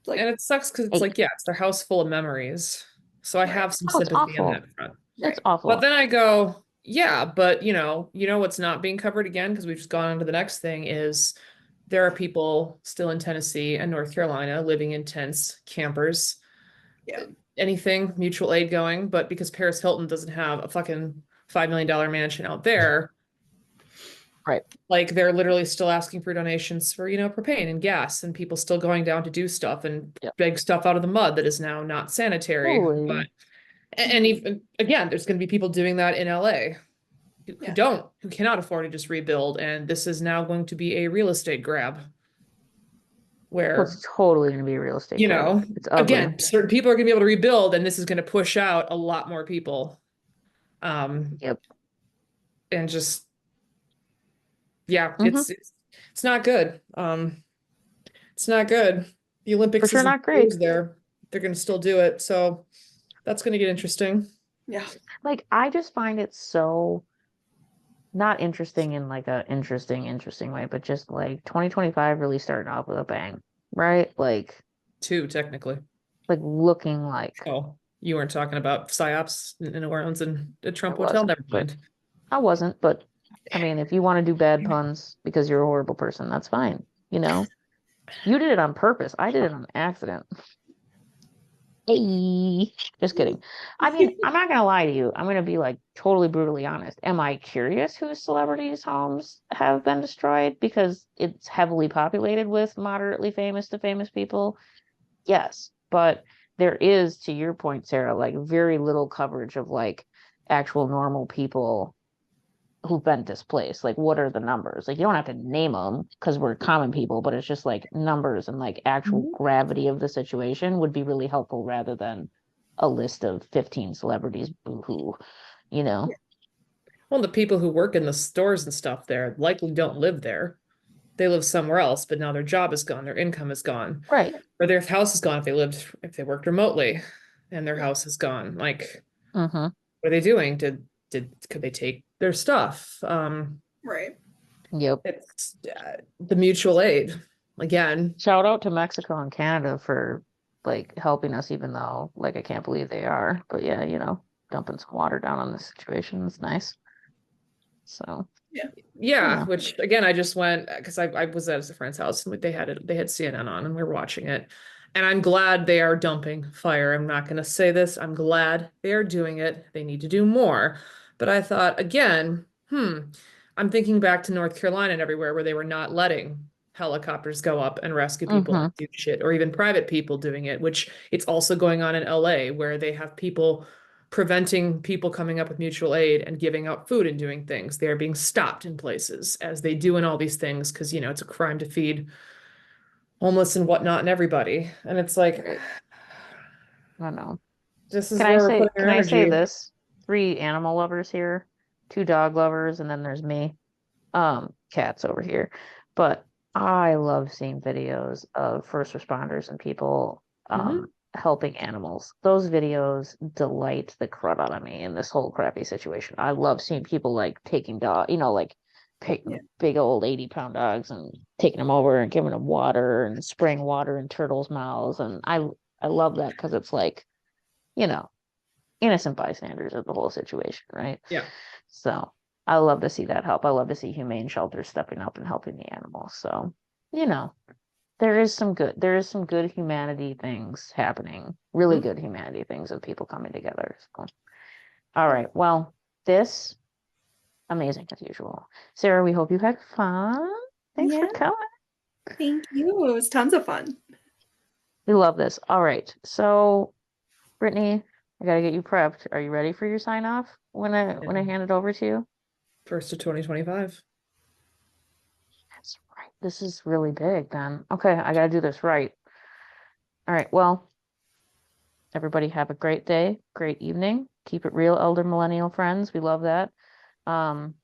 Speaker 3: Like,
Speaker 2: it sucks because it's
Speaker 1: hey,
Speaker 2: like, yeah, it's their house full of memories. So I
Speaker 3: right.
Speaker 2: have some
Speaker 1: oh, it's
Speaker 2: sympathy on
Speaker 1: awful.
Speaker 2: that front.
Speaker 1: It's
Speaker 3: Right.
Speaker 2: But
Speaker 1: awful.
Speaker 2: then I go, yeah, but what's not being covered again, because we've just gone on to the next thing is there are people still in Tennessee and North Carolina living in tents, campers,
Speaker 3: Yeah.
Speaker 2: anything, mutual aid going, but because Paris Hilton doesn't have a fucking $5 million mansion out there,
Speaker 1: Right.
Speaker 2: like they're literally still asking for donations for, propane and gas and people still going down to do stuff and
Speaker 1: Yeah.
Speaker 2: beg stuff out of the mud that is now not sanitary.
Speaker 1: Totally.
Speaker 2: But and even again, there's going to be people doing that in LA
Speaker 3: Yeah.
Speaker 2: who cannot afford to just rebuild. And this is now going to be a real estate grab
Speaker 1: Well,
Speaker 2: where,
Speaker 1: it's totally going to be a real estate grab. It's ugly.
Speaker 2: again, certain people are going to be able to rebuild and this is going to push out a lot more people. Um,
Speaker 1: Yep.
Speaker 2: and just, yeah,
Speaker 1: Hmm.
Speaker 2: it's not good. It's not good. The
Speaker 1: For
Speaker 2: Olympics
Speaker 1: sure,
Speaker 2: isn't
Speaker 1: not great.
Speaker 2: closed there. They're going to still do it. So that's going to get interesting.
Speaker 3: Yeah.
Speaker 1: Like, I just find it so not interesting in like a interesting way, but just like 2025 really starting off with a bang, right?
Speaker 2: Two, technically.
Speaker 1: Like looking like
Speaker 2: Oh, you weren't talking about psyops in New Orleans and the
Speaker 1: I
Speaker 2: Trump hotel.
Speaker 1: wasn't,
Speaker 2: Never
Speaker 1: but
Speaker 2: mind.
Speaker 1: I wasn't. But I mean, if you want to do bad puns because you're a horrible person, that's fine. You know, you did it on purpose. I did it on accident. Hey, just kidding. I mean, I'm not gonna lie to you. I'm gonna be like totally brutally honest. Am I curious whose celebrities' homes have been destroyed because it's heavily populated with moderately famous to famous people? Yes, but there is, to your point, Sarah, like very little coverage of like actual normal people who've been displaced. Like, what are the numbers? Like, you don't have to name them because we're common people, but it's just like numbers and like actual
Speaker 2: Mhm.
Speaker 1: gravity of the situation would be really helpful rather than a list of 15 celebrities. Boo-hoo, you know?
Speaker 2: Well, the people who work in the stores and stuff there likely don't live there. They live somewhere else, but now their job is gone, their income is gone,
Speaker 1: Right.
Speaker 2: or their house is gone if they worked remotely and their house is gone. Like,
Speaker 1: Mm-hmm.
Speaker 2: what are they doing? Could they take their stuff?
Speaker 3: Right.
Speaker 1: Yep.
Speaker 2: It's the mutual aid again.
Speaker 1: Shout out to Mexico and Canada for like helping us, even though like I can't believe they are. But yeah, dumping some water down on the situation is nice. So,
Speaker 3: Yeah.
Speaker 2: Yeah, which again, I just went because I was at a friend's house and they had CNN on and we were watching it. And I'm glad they are dumping fire. I'm not going to say this. I'm glad they are doing it. They need to do more. But I thought, again, I'm thinking back to North Carolina and everywhere where they were not letting helicopters go up and rescue people
Speaker 1: Mm-hmm.
Speaker 2: and do shit, or even private people doing it, which it's also going on in LA where they have people preventing people coming up with mutual aid and giving out food and doing things. They are being stopped in places as they do in all these things because, it's a crime to feed homeless and whatnot and everybody. And it's like,
Speaker 1: Right. I know.
Speaker 2: this is where we're putting our
Speaker 1: Can I say
Speaker 2: energy.
Speaker 1: this? 3 animal lovers here, 2 dog lovers, and then there's me. Cats over here. But I love seeing videos of first responders and people
Speaker 2: Mhm.
Speaker 1: helping animals. Those videos delight the crud out of me in this whole crappy situation. I love seeing people like taking dog, like
Speaker 3: Yeah.
Speaker 1: big old 80-pound dogs and taking them over and giving them water and spraying water in turtles' mouths. And I love that because it's like, you know, innocent bystanders of the whole situation, right?
Speaker 2: Yeah.
Speaker 1: So I love to see that help. I love to see humane shelters stepping up and helping the animals. So, there is some good humanity things happening, really
Speaker 2: Mhm.
Speaker 1: good humanity things of people coming together. So, all right. Well, this amazing as usual. Sarah, we hope you had fun. Thanks for
Speaker 3: Yeah.
Speaker 1: coming.
Speaker 3: Thank you. It was tons of fun.
Speaker 1: We love this. All right. So, Brittany, I gotta get you prepped. Are you ready for your sign off when I
Speaker 2: Yeah.
Speaker 1: hand it over to you?
Speaker 2: First of 2025.
Speaker 1: That's right. This is really big then. Okay, I gotta do this right. All right. Well, everybody have a great day, great evening. Keep it real, elder millennial friends. We love that.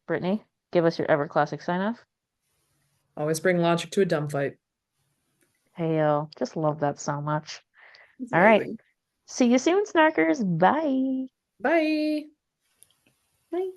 Speaker 1: Brittany, give us your ever classic sign off.
Speaker 2: Always bring logic to a dumb fight.
Speaker 1: Hey, just love that so much.
Speaker 3: It's
Speaker 1: All right.
Speaker 3: amazing.
Speaker 1: See you soon, Snarkers. Bye.
Speaker 2: Bye.
Speaker 3: Bye.